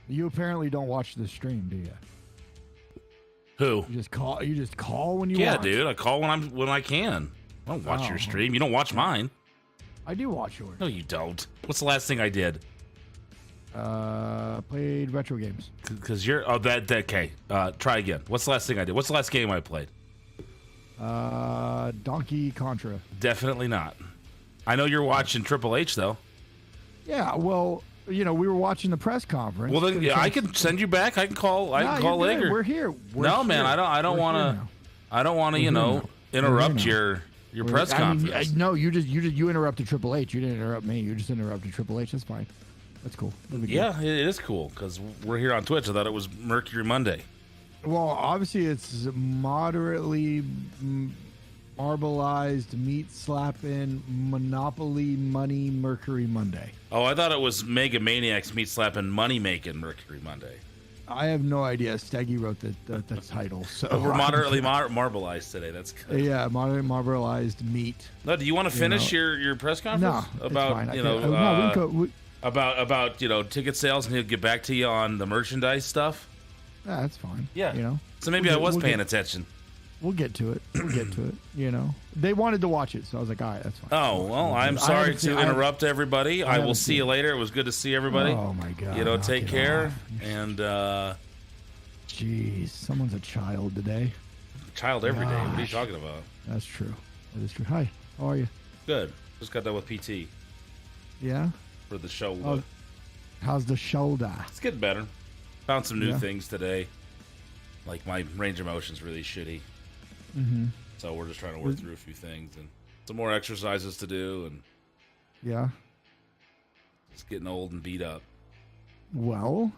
You apparently don't watch the stream, do you? Who? You just call. You just call when you Yeah, watch. dude. I call when I can. I don't watch your stream. You don't watch mine. I do watch yours. No, you don't. What's the last thing I did? Played retro games. Because you're okay. Try again. What's the last thing I did? What's the last game I played? Donkey Contra. Definitely not. I know you're watching Triple H though. Yeah, well, we were watching the press conference. Well, then I can send you back. I can call. I can call later. We're here. Man, I don't want to. I don't want to. Interrupt your press conference. No, you interrupted Triple H. You didn't interrupt me. You just interrupted Triple H. That's fine. That's cool. Yeah, it is cool because we're here on Twitch. I thought it was Mercury Monday. Well, obviously it's moderately marbleized, meat slapping, Monopoly money Mercury Monday. Oh, I thought it was Mega Maniacs meat slapping money making Mercury Monday. I have no idea. Steggy wrote the title, so we're moderately marbleized today. That's good. Yeah, moderately marbleized meat. No, do you want to finish your press conference about about ticket sales, and he'll get back to you on the merchandise stuff? Yeah, that's fine. Yeah, so maybe I was paying attention. We'll get to it. They wanted to watch it, so I was like, all right, that's fine. Oh, well, I'm sorry to interrupt everybody. I will see you later. It was good to see everybody. Oh, my God. Take care. And, jeez, someone's a child today. Child every day. What are you talking about? That's true. That is true. Hi, how are you? Good. Just got done with PT. Yeah? For the show. How's the shoulder? It's getting better. Found some new things today. Like, my range of motion's really shitty. Mm-hmm. So we're just trying to work through a few things and some more exercises to do, and it's getting old and beat up. Well,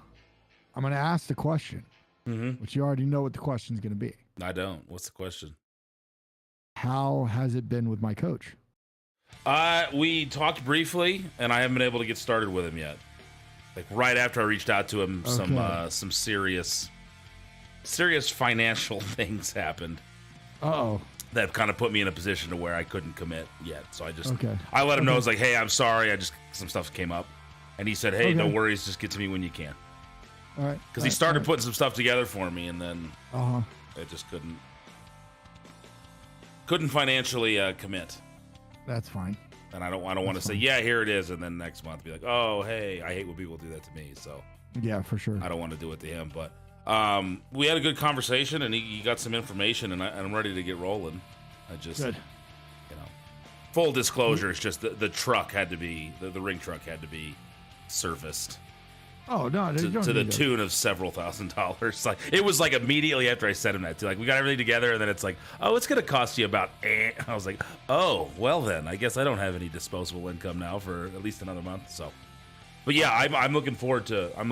I'm going to ask the question, which you already know what the question's going to be. I don't. What's the question? How has it been with my coach? We talked briefly, and I haven't been able to get started with him yet. Like right after I reached out to him, some serious financial things happened. Uh-oh. That kind of put me in a position to where I couldn't commit yet. So I let him know. I was like, hey, I'm sorry. Some stuff came up. And he said, hey, no worries. Just get to me when you can. All right. Because he started putting some stuff together for me, and then I just couldn't financially commit. That's fine. And I don't want to say, yeah, here it is, and then next month be like, oh, hey, I hate when people do that to me. So yeah, for sure. I don't want to do it to him, but we had a good conversation, and he got some information, and I'm ready to get rolling. I just, good. Full disclosure, it's just the truck had to be, the ring truck had to be surfaced. Oh, no. To the tune of several $1,000s. Like, it was like immediately after I sent him that, too. Like, we got everything together, and then it's like, oh, it's going to cost you about, I was like, oh, well then, I guess I don't have any disposable income now for at least another month, so. But yeah, I'm looking forward to it. I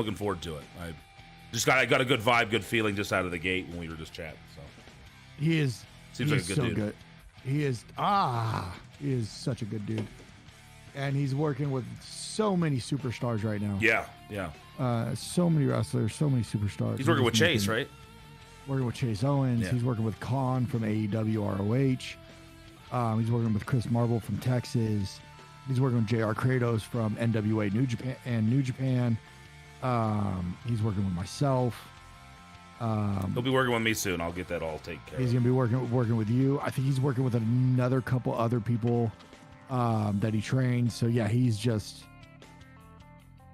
got a good vibe, good feeling just out of the gate when we were just chatting. So seems like a good dude. Good. He is such a good dude, and he's working with so many superstars right now. Yeah. So many wrestlers, so many superstars. He's working with Chase, right? Working with Chase Owens. Yeah. He's working with Khan from AEW ROH. He's working with Chris Marble from Texas. He's working with JR Kratos from NWA New Japan. He's working with myself. He'll be working with me soon. I'll get that all taken care of. He's going to be working with you. I think he's working with another couple other people that he trains. So yeah, he's just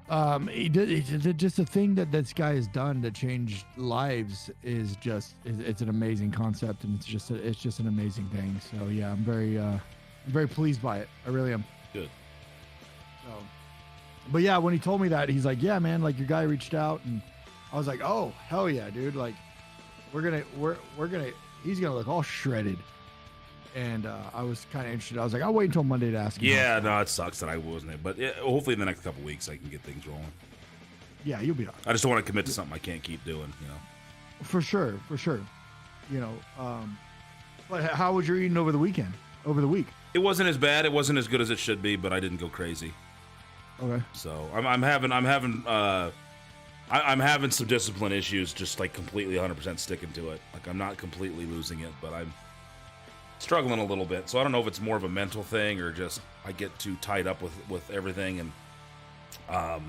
just the thing that this guy has done to change lives is just it's an amazing concept, and it's just an amazing thing. So yeah, I'm very pleased by it. I really am. Good. So, but yeah, when he told me that, he's like, yeah, man, like your guy reached out, and I was like, oh, hell yeah, dude. Like we're gonna, he's gonna look all shredded. And I was kind of interested. I was like, I'll wait until Monday to ask him. Yeah, no, it sucks that I wasn't. But hopefully in the next couple weeks I can get things rolling. Yeah, you'll be all right. I just don't want to commit to something I can't keep doing, For sure. But how was your eating over the week? It wasn't as bad. It wasn't as good as it should be, but I didn't go crazy. Okay. So I'm having some discipline issues, just like completely 100% sticking to it. Like I'm not completely losing it, but I'm struggling a little bit. So I don't know if it's more of a mental thing or just I get too tied up with everything and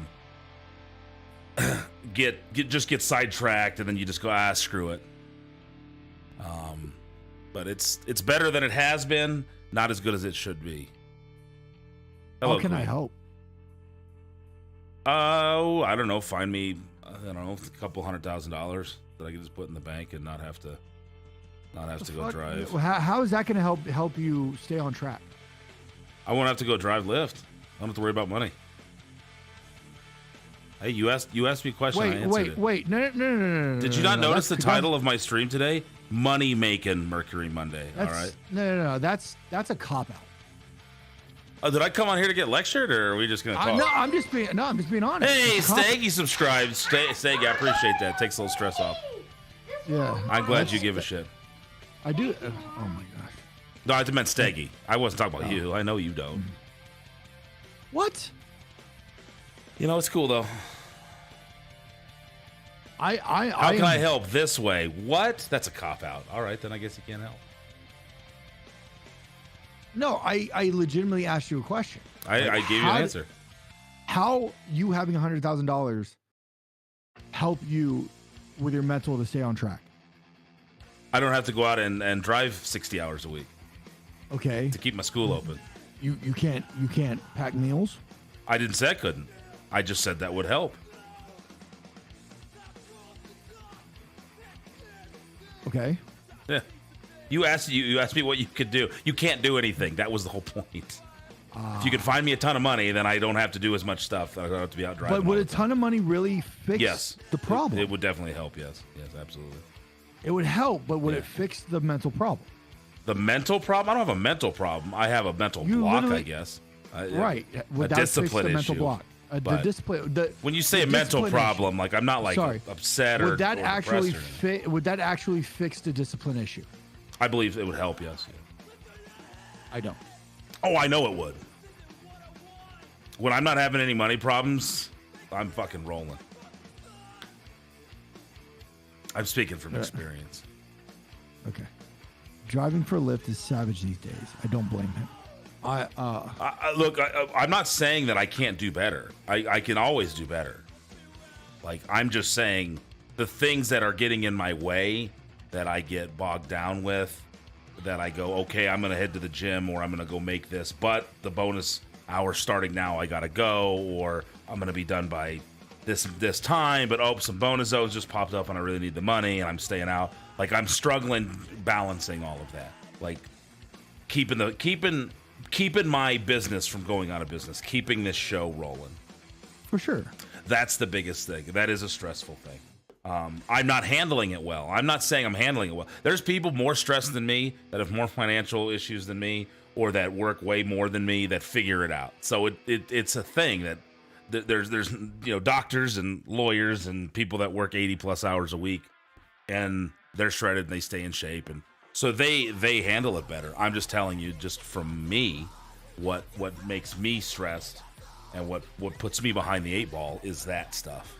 get sidetracked, and then you just go, screw it. But it's better than it has been, not as good as it should be. Hello, How can I Queen. help? Oh, I don't know. Find me, a couple $100,000 that I can just put in the bank and not have to go drive. How is that going to help you stay on track? I won't have to go drive Lyft. I don't have to worry about money. Hey, you asked me a question. I answered it. Wait. No. Did you not notice the title of my stream today? Money Making Mercury Monday. All right. No. That's a cop out. Oh, did I come on here to get lectured, or are we just gonna talk? No, I'm just being honest. Hey, Staggy subscribed. Staggy, I appreciate that. Takes a little stress off. Yeah. I'm glad you give a shit. I do. Oh my gosh. No, I meant Staggy. I wasn't talking about you. I know you don't. What? You know, it's cool though. How can I help this way? What? That's a cop out. All right, then I guess you can't help. No, I legitimately asked you a question. I gave you an answer. How you having $100,000 help you with your mental to stay on track? I don't have to go out and drive 60 hours a week. Okay. To keep my school open. You can't pack meals? I didn't say I couldn't. I just said that would help. Okay. Yeah. You asked me what you could do. You can't do anything. That was the whole point. If you could find me a ton of money, then I don't have to do as much stuff. I don't have to be out driving. But would a ton of money really fix the problem? It would definitely help, yes. Yes, absolutely. It would help, but would it fix the mental problem? The mental problem? I don't have a mental problem. I have a mental block, I guess. Right. Would that discipline fix the mental issue. block? The discipline. When you say a mental problem, like I'm not like upset or would that actually would that actually fix the discipline issue? I believe it would help, yes. I don't. Oh, I know it would. When I'm not having any money problems, I'm fucking rolling. I'm speaking from experience. Okay. Driving for Lyft is savage these days. I don't blame him. Look, I'm not saying that I can't do better. I can always do better. Like, I'm just saying the things that are getting in my way that I get bogged down with, that I go, okay, I'm going to head to the gym, or I'm going to go make this, but the bonus hour starting now, I got to go, or I'm going to be done by this time, but some bonus zones just popped up and I really need the money and I'm staying out. Like, I'm struggling balancing all of that. Like, keeping my business from going out of business, keeping this show rolling. For sure. That's the biggest thing. That is a stressful thing. I'm not handling it well. I'm not saying I'm handling it well. There's people more stressed than me that have more financial issues than me, or that work way more than me, that figure it out. So it's a thing that there's doctors and lawyers and people that work 80 plus hours a week, and they're shredded and they stay in shape, and so they handle it better. I'm just telling you, just from me, what makes me stressed and what puts me behind the 8 ball is that stuff.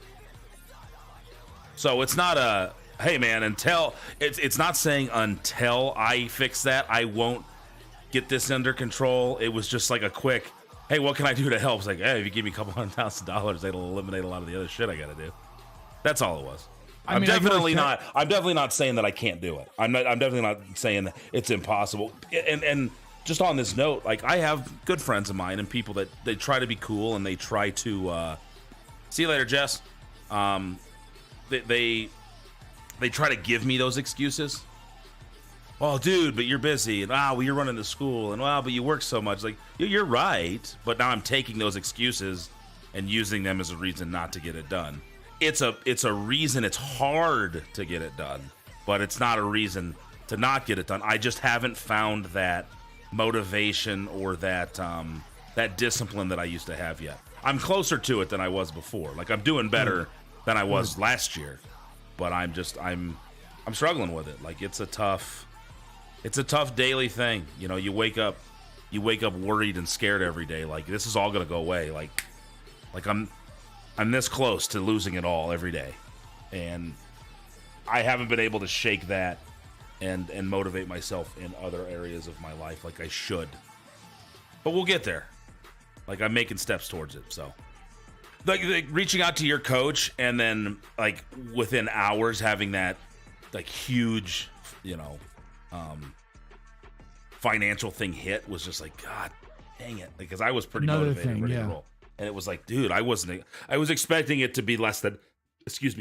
So it's not a, hey man, it's not saying until I fix that, I won't get this under control. It was just like a quick, hey, what can I do to help? It's like, hey, if you give me a couple $100,000, that'll eliminate a lot of the other shit I got to do. That's all it was. I'm definitely not saying that I can't do it. I'm definitely not saying that it's impossible. And just on this note, like, I have good friends of mine and people that they try to be cool and they try to see you later, Jess. They try to give me those excuses. Well, dude, but you're busy, and well, you're running to school, and but you work so much. Like, you're right, but now I'm taking those excuses and using them as a reason not to get it done. It's a reason it's hard to get it done, but it's not a reason to not get it done. I just haven't found that motivation or that discipline that I used to have yet. I'm closer to it than I was before. Like, I'm doing better than I was last year, but I'm struggling with it. Like, it's a tough daily thing. You wake up worried and scared every day. Like, this is all gonna go away. Like I'm this close to losing it all every day, and I haven't been able to shake that and motivate myself in other areas of my life like I should. but we'll get there. Like, I'm making steps towards it. So, like reaching out to your coach, and then like within hours having that like huge, financial thing hit was just like, God dang it, because I was pretty motivated, ready to roll. And it was like, dude, I was expecting it to be less than,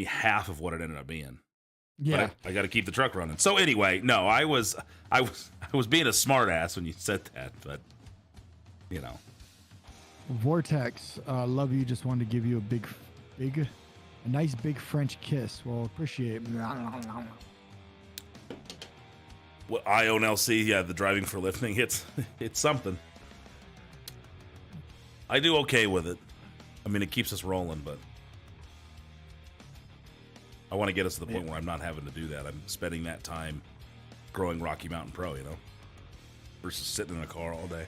half of what it ended up being. Yeah. But I got to keep the truck running. So anyway, no, I was being a smart ass when you said that, but Vortex, love you. Just wanted to give you a nice big French kiss. Well, appreciate it. Well, I own LC. Yeah, the driving for lifting. It's something. I do okay with it. I mean, it keeps us rolling, but I want to get us to the point where I'm not having to do that. I'm spending that time growing Rocky Mountain Pro, versus sitting in a car all day.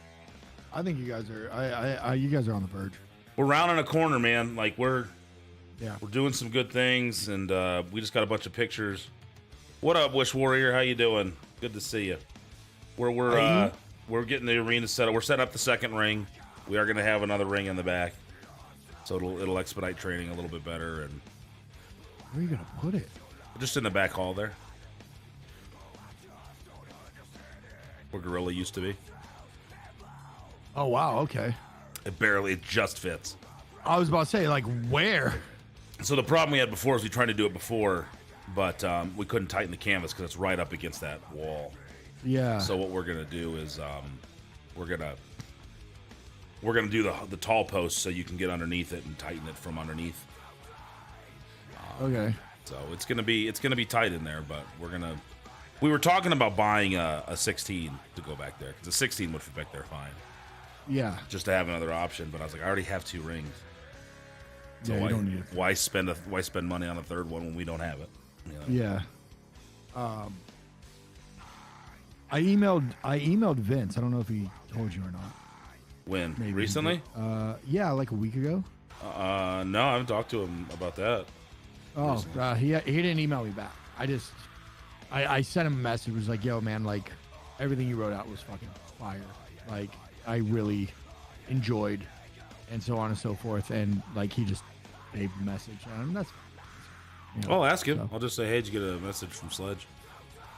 I think you guys are. You guys are on the verge. We're rounding a corner, man. Like we're doing some good things, and we just got a bunch of pictures. What up, Wish Warrior? How you doing? Good to see you. We're getting the arena set up. We're setting up the second ring. We are going to have another ring in the back, so it'll expedite training a little bit better. And where are you going to put it? Just in the back hall there, where Gorilla used to be. Oh wow, okay. It just fits. I was about to say, like, where? So the problem we had before is we tried to do it before, but we couldn't tighten the canvas because it's right up against that wall. Yeah. So what we're gonna do is we're gonna do the tall post so you can get underneath it and tighten it from underneath. Okay. So it's gonna be tight in there, but we were talking about buying a 16 to go back there because the 16 would fit back there fine. Yeah. Just to have another option, but I was like, I already have 2 rings. So yeah, you don't need it. Why spend money on a third one when we don't have it? Yeah. I emailed Vince. I don't know if he told you or not. When? Maybe Recently? Yeah, like a week ago. No, I haven't talked to him about that. Oh, he didn't email me back. I sent him a message. Was like, yo, man, like everything you wrote out was fucking fire. Like I really enjoyed, and so on and so forth. And like he just gave a message, and that's. I'll ask him. So. I'll just say, hey, did you get a message from Sledge?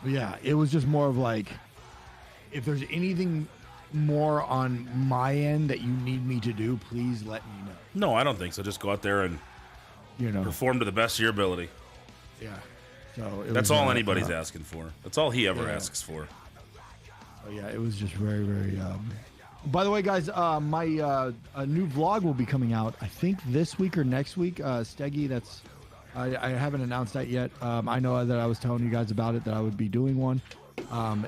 Yeah, it was just more of like, if there's anything more on my end that you need me to do, please let me know. No, I don't think so. Just go out there and perform to the best of your ability. Yeah. So that's all anybody's asking for. That's all he ever asks for. Oh yeah, it was just very, very. By the way, guys, my a new vlog will be coming out. I think this week or next week. Steggy, that's. I haven't announced that yet. I know that I was telling you guys about it, that I would be doing one.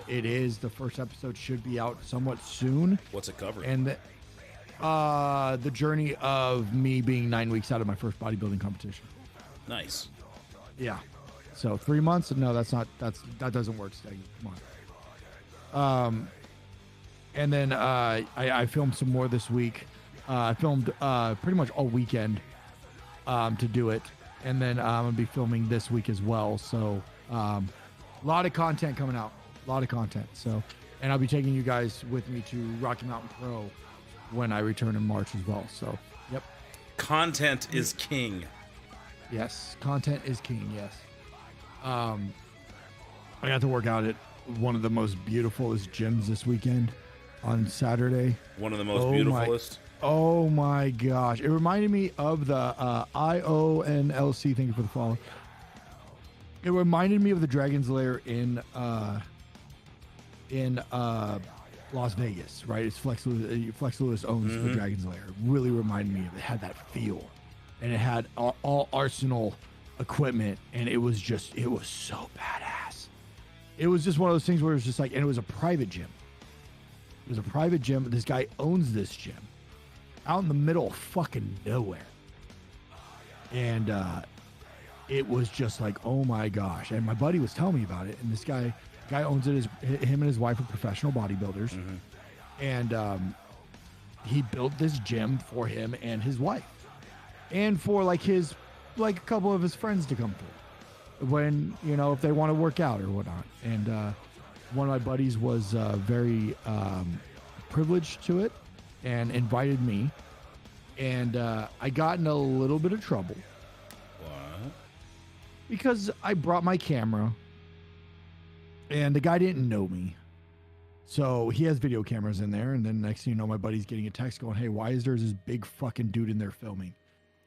It is, the first episode should be out somewhat soon. What's it covering? And the journey of me being 9 weeks out of my first bodybuilding competition. Nice. Yeah. So 3 months? No, that doesn't work, Steggy. Come on. And then I filmed some more this week. I filmed pretty much all weekend to do it. And then I'm going to be filming this week as well. So a lot of content coming out. A lot of content. So, and I'll be taking you guys with me to Rocky Mountain Pro when I return in March as well. So, yep. Content is king. Yes. Content is king. Yes. I got to work out at one of the most beautifulest gyms this weekend on Saturday. One of the most beautifulest. Oh my gosh. It reminded me of the IONLC. Thank you for the follow. It reminded me of the Dragon's Lair in Las Vegas, right? It's Flex Lewis owns the Dragon's Lair. It really reminded me of it. It had that feel. And it had all Arsenal equipment, and it was so badass. It was just one of those things where it was just like, and it was a private gym. It was a private gym. This guy owns this gym out in the middle of fucking nowhere. And it was just like, oh my gosh. And my buddy was telling me about it. And this guy owns it. Him and his wife are professional bodybuilders. Mm-hmm. And he built this gym for him and his wife. And for a couple of his friends to come through when, if they want to work out or whatnot. And one of my buddies was very privileged to it. and invited me. And I got in a little bit of trouble. What? Because I brought my camera, and the guy didn't know me. So he has video cameras in there, and then next thing you know, my buddy's getting a text going, hey, why is there this big fucking dude in there filming?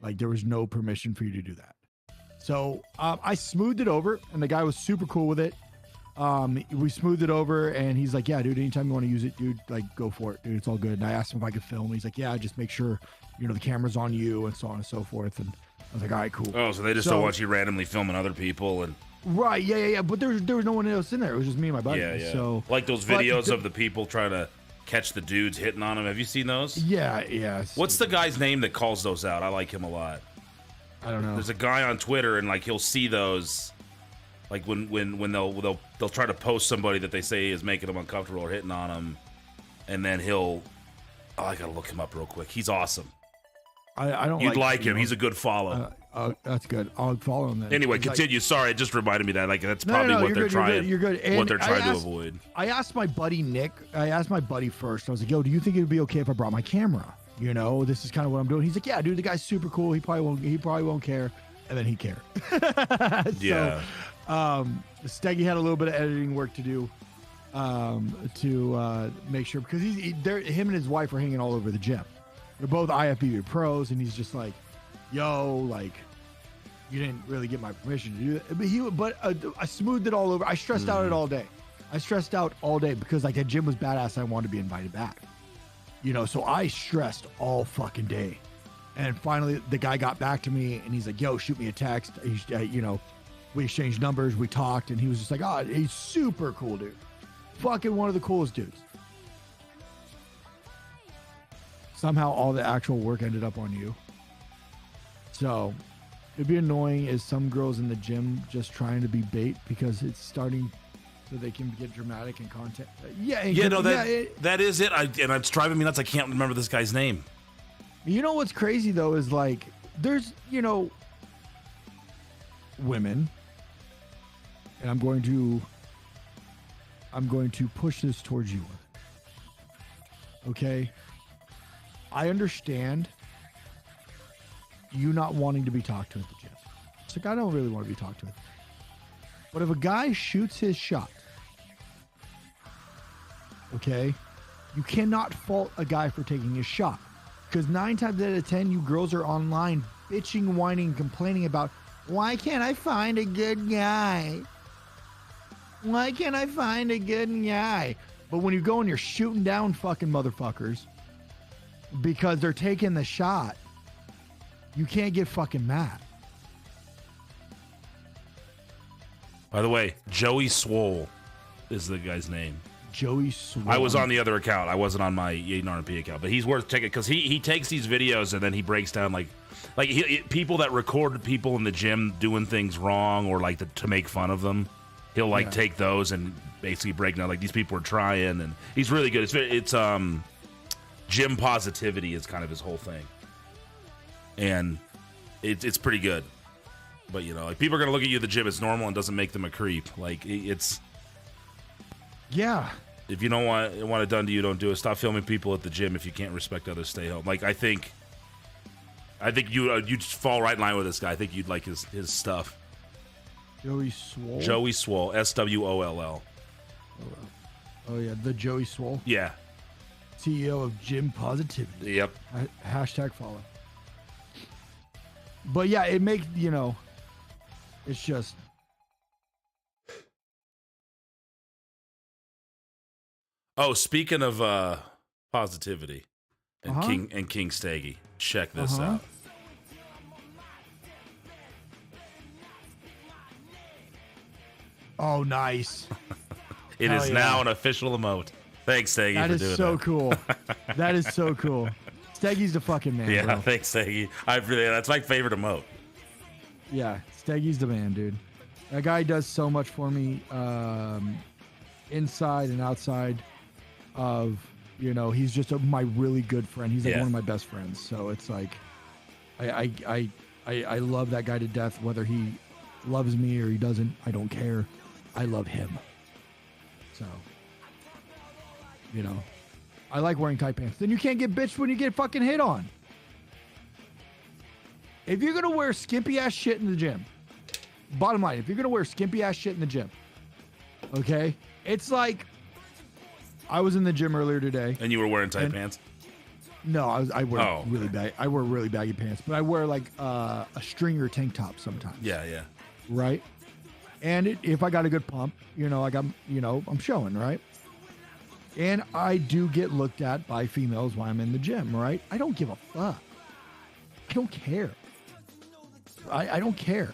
Like, there was no permission for you to do that. So I smoothed it over, and the guy was super cool with it. We smoothed it over, and he's like, yeah, dude, anytime you want to use it, dude, like, go for it, dude, it's all good. And I asked him if I could film. He's like, yeah, just make sure, you know, the camera's on you, and so on and so forth. And I was like, all right, cool. Oh, so they just don't want you randomly filming other people and... Right, yeah. But there was no one else in there. It was just me and my buddy. Yeah. So like those videos of the people trying to catch the dudes hitting on them. Have you seen those? Yeah. What's the guy's name that calls those out? I like him a lot. I don't know. There's a guy on Twitter, and like he'll see those, like when they'll try to post somebody that they say is making them uncomfortable or hitting on them, and then he'll. Oh, I gotta look him up real quick. He's awesome. I don't. You'd like him. He's a good follow. That's good. I'll follow him then. Anyway, continue. Sorry, it just reminded me that that's probably what they're trying. You're good. And what they're trying to avoid. I asked my buddy Nick. I asked my buddy first. I was like, "Yo, do you think it would be okay if I brought my camera? You know, this is kind of what I'm doing." He's like, "Yeah, dude, the guy's super cool. He probably won't care." And then he cared. Yeah. Steggy had a little bit of editing work to do to make sure, because him and his wife are hanging all over the gym. They're both IFBB pros, and he's just like, yo, like, you didn't really get my permission to do that. But I smoothed it all over. I stressed out all day. Because like that gym was badass. And I wanted to be invited back. You know, so I stressed all fucking day. And finally, the guy got back to me, and he's like, yo, shoot me a text. You know, we exchanged numbers. We talked, and he was just like, oh, he's super cool, dude. Fucking one of the coolest dudes. Somehow all the actual work ended up on you. So it'd be annoying as some girls in the gym just trying to be bait because it's starting so they can get dramatic and content. That is it. And it's driving me nuts. I can't remember this guy's name. You know what's crazy though is like there's, you know, women, and I'm going to push this towards you. Okay? I understand you not wanting to be talked to at the gym. It's like, I don't really want to be talked to. But if a guy shoots his shot, okay, you cannot fault a guy for taking his shot. Because 9 times out of 10, you girls are online bitching, whining, complaining about, why can't I find a good guy? Why can't I find a good guy? But when you go and you're shooting down fucking motherfuckers because they're taking the shot, you can't get fucking mad. By the way, Joey Swole is the guy's name. Joey Swole. I was on the other account. I wasn't on my RMP account, but he's worth checking because he takes these videos and then he breaks down like people that record people in the gym doing things wrong or like to make fun of them. He'll take those and basically break down like these people are trying, and he's really good. It's gym positivity is kind of his whole thing, and it's pretty good. But you know, like people are gonna look at you at the gym as normal and doesn't make them a creep. Like it's if you don't want it done to you, don't do it. Stop filming people at the gym if you can't respect others. Stay home. Like I think you'd fall right in line with this guy. I think you'd like his stuff. Joey Swole. Joey Swole. SWOLL. Oh yeah, the Joey Swole. Yeah. CEO of Gym Positivity. Yep. Hashtag follow. But yeah, it makes, you know, it's just. Oh, speaking of positivity and King Staggy, check this out. Oh, nice. It is now an official emote. Thanks, Staggy, for doing that. That is so cool. That is so cool. Steggy's the fucking man, yeah, bro. Thanks, Staggy. That's my favorite emote. Yeah, Steggy's the man, dude. That guy does so much for me, inside and outside of, you know, he's just my really good friend. He's like one of my best friends. So it's like, I love that guy to death. Whether he loves me or he doesn't, I don't care. I love him. So, you know, I like wearing tight pants. Then you can't get bitched when you get fucking hit on. If you're gonna wear skimpy ass shit in the gym, bottom line, if you're gonna wear skimpy ass shit in the gym, okay, it's like I was in the gym earlier today, And you were wearing tight pants? No, I wear really baggy pants, but I wear like a stringer tank top sometimes. Yeah. Right. And if I got a good pump, I'm showing, right? And I do get looked at by females while I'm in the gym, right? I don't give a fuck. I don't care. I don't care.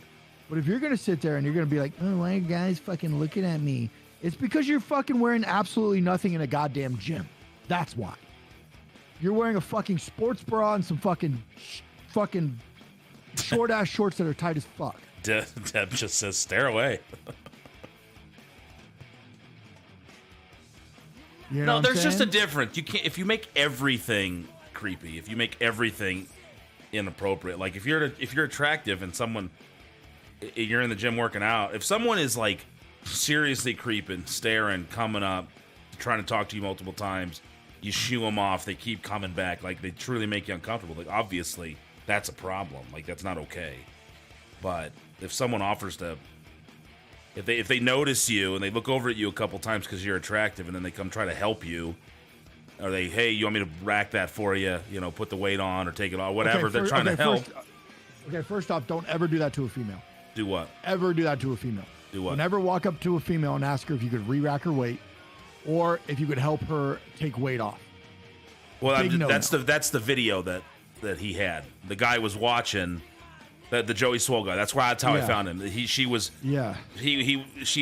But if you're going to sit there and you're going to be like, oh, why are guys fucking looking at me? It's because you're fucking wearing absolutely nothing in a goddamn gym. That's why. You're wearing a fucking sports bra and some fucking short ass shorts that are tight as fuck. Deb just says, stare away. You know there's just a saying? difference. You can't, if you make everything creepy, if you make everything inappropriate, like if you're attractive and you're in the gym working out, if someone is like seriously creeping, staring, coming up, trying to talk to you multiple times, you shoo them off, they keep coming back, like they truly make you uncomfortable, like obviously that's a problem, like that's not okay. But if someone offers to, if they notice you and they look over at you a couple times because you're attractive, and then they come try to help you, or hey, you want me to rack that for you, put the weight on or take it off, whatever, they're trying to help. First off, don't ever do that to a female. Do what? Ever do that to a female. Do what? Don't ever walk up to a female and ask her if you could re-rack her weight, or if you could help her take weight off. Well, that's the video that he had. The guy was watching. The Joey Swole guy. That's how I found him. She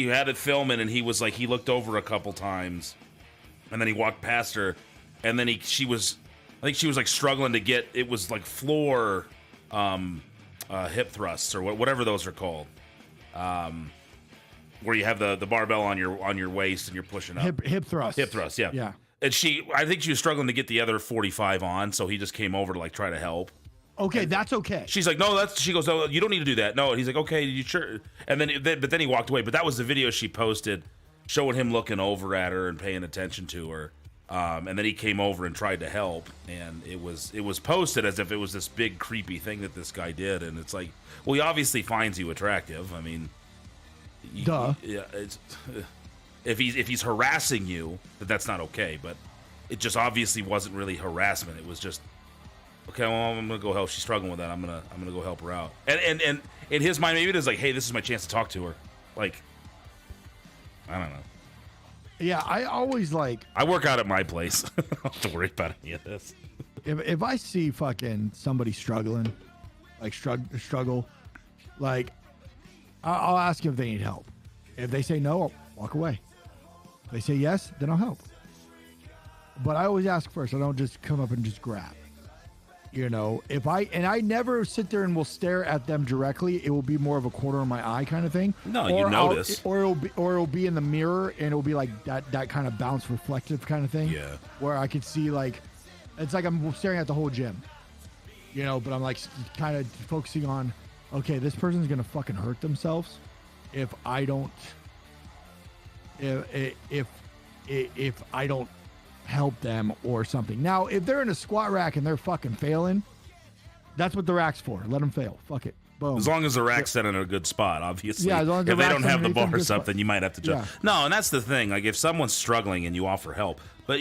had it filming, and he was like, he looked over a couple times, and then he walked past her, and then she was like struggling to get, it was like floor hip thrusts or whatever those are called, where you have the barbell on your waist and you're pushing up. Hip thrust. Hip thrust, yeah. Yeah. And I think she was struggling to get the other 45 on, so he just came over to like try to help. Okay, that's okay. She's like, no, she goes, no, you don't need to do that. No, and he's like, okay, you sure? And then he walked away. But that was the video she posted, showing him looking over at her and paying attention to her. And then he came over and tried to help, and it was posted as if it was this big creepy thing that this guy did. And it's like, well, he obviously finds you attractive. I mean, duh. Yeah, if he's harassing you, that's not okay. But it just obviously wasn't really harassment. It was just, okay, well, I'm gonna go help. She's struggling with that. I'm gonna go help her out. And in his mind, maybe it is like, hey, this is my chance to talk to her. Like, I don't know. Yeah, I always I work out at my place. I don't have to worry about any of this. If I see fucking somebody struggling, like struggle, like I'll ask if they need help. If they say no, I'll walk away. If they say yes, then I'll help. But I always ask first. I don't just come up and just grab. I never sit there and will stare at them directly. It will be more of a corner of my eye kind of thing. No, you notice. Or it'll be in the mirror, and it'll be like that kind of bounce reflective kind of thing. Yeah. Where I could see it's like I'm staring at the whole gym. But I'm like kind of focusing on, okay, this person's gonna fucking hurt themselves if I don't if I don't help them or something. Now, if they're in a squat rack and they're fucking failing, that's what the rack's for. Let them fail. Fuck it. Boom. As long as the rack's set in a good spot, obviously. Yeah, as long as if the they don't have the rack's bar or something, you might have to jump. Yeah. No, and that's the thing. Like, if someone's struggling and you offer help, but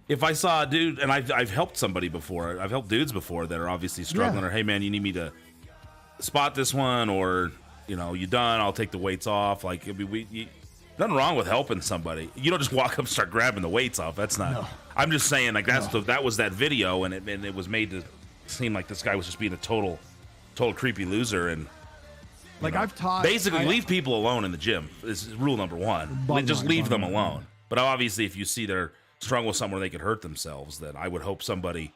if I saw a dude, and I've helped somebody before, I've helped dudes before that are obviously struggling, or hey man, you need me to spot this one, or you done? I'll take the weights off. Like, nothing wrong with helping somebody. You don't just walk up and start grabbing the weights off. That's not. No. I'm just saying, like, that was that video, and it was made to seem like this guy was just being a total creepy loser. And I've taught, basically leave people alone in the gym is rule number one. Just leave them alone. But obviously, if you see they're struggling with somewhere they could hurt themselves, then I would hope somebody.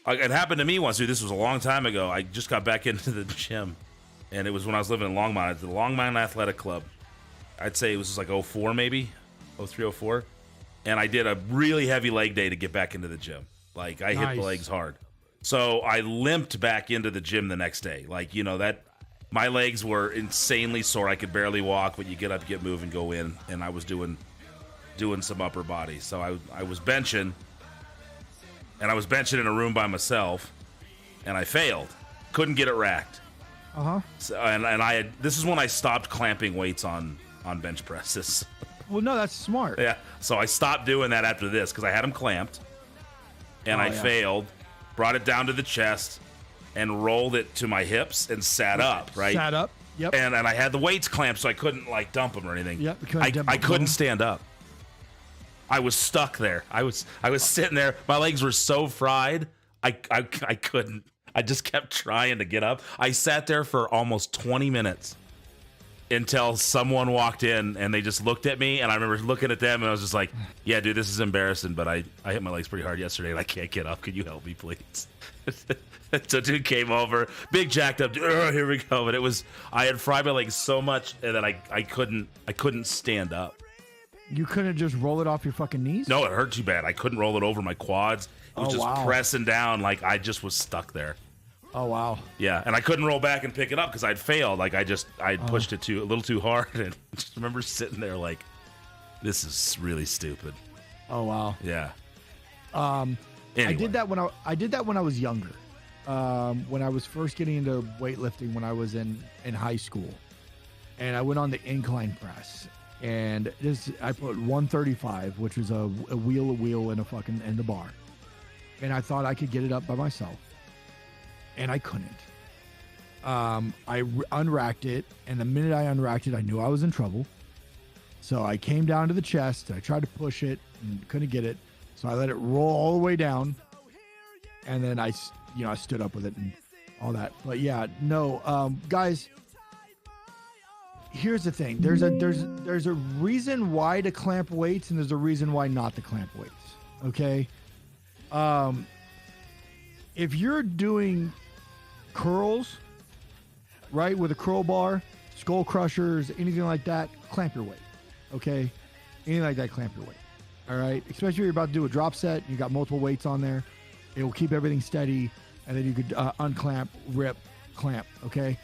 It happened to me once, dude. This was a long time ago. I just got back into the gym, and it was when I was living in Longmont at the Longmont Athletic Club. I'd say it was just like 04 maybe, 03, 04. And I did a really heavy leg day to get back into the gym. Like, I hit the legs hard. So I limped back into the gym the next day. Like, that my legs were insanely sore. I could barely walk, but you get up, get moving, go in. And I was doing some upper body. So I was benching, and I was benching in a room by myself, and I failed. Couldn't get it racked. So, and I had, this is when I stopped clamping weights on bench presses. Well, no, that's smart. Yeah. So I stopped doing that after this because I had them clamped, and I failed. Brought it down to the chest, and rolled it to my hips and sat up. Right. Sat up. Yep. And I had the weights clamped, so I couldn't like dump them or anything. Yep. I couldn't stand up. I was stuck there. I was sitting there. My legs were so fried. I couldn't. I just kept trying to get up. I sat there for almost 20 minutes until someone walked in and they just looked at me. And I remember looking at them and I was just like, yeah, dude, this is embarrassing, but I hit my legs pretty hard yesterday and I can't get up. Can you help me, please? So dude came over, big jacked up. Here we go. But I had fried my legs so much and then I couldn't stand up. You couldn't just roll it off your fucking knees? No, it hurt too bad. I couldn't roll it over my quads. It was just pressing down like I just was stuck there. Oh, wow. Yeah, and I couldn't roll back and pick it up because I'd failed. Like I'd pushed it a little too hard, and just remember sitting there like, this is really stupid. Oh, wow. Yeah. Anyway. I did that when I was younger. When I was first getting into weightlifting when I was in high school, and I went on the incline press, and I put 135, which was a wheel in the bar, and I thought I could get it up by myself. And I couldn't. I unracked it, and the minute I unracked it, I knew I was in trouble. So I came down to the chest. I tried to push it and couldn't get it. So I let it roll all the way down, and then I stood up with it and all that. But yeah, no, guys. Here's the thing. There's a reason why to clamp weights, and there's a reason why not to clamp weights. Okay. If you're doing curls, right, with a curl bar, skull crushers, anything like that, clamp your weight. Okay, anything like that, clamp your weight. All right, especially if you're about to do a drop set, you got multiple weights on there. It will keep everything steady, and then you could unclamp, rip, clamp. Okay.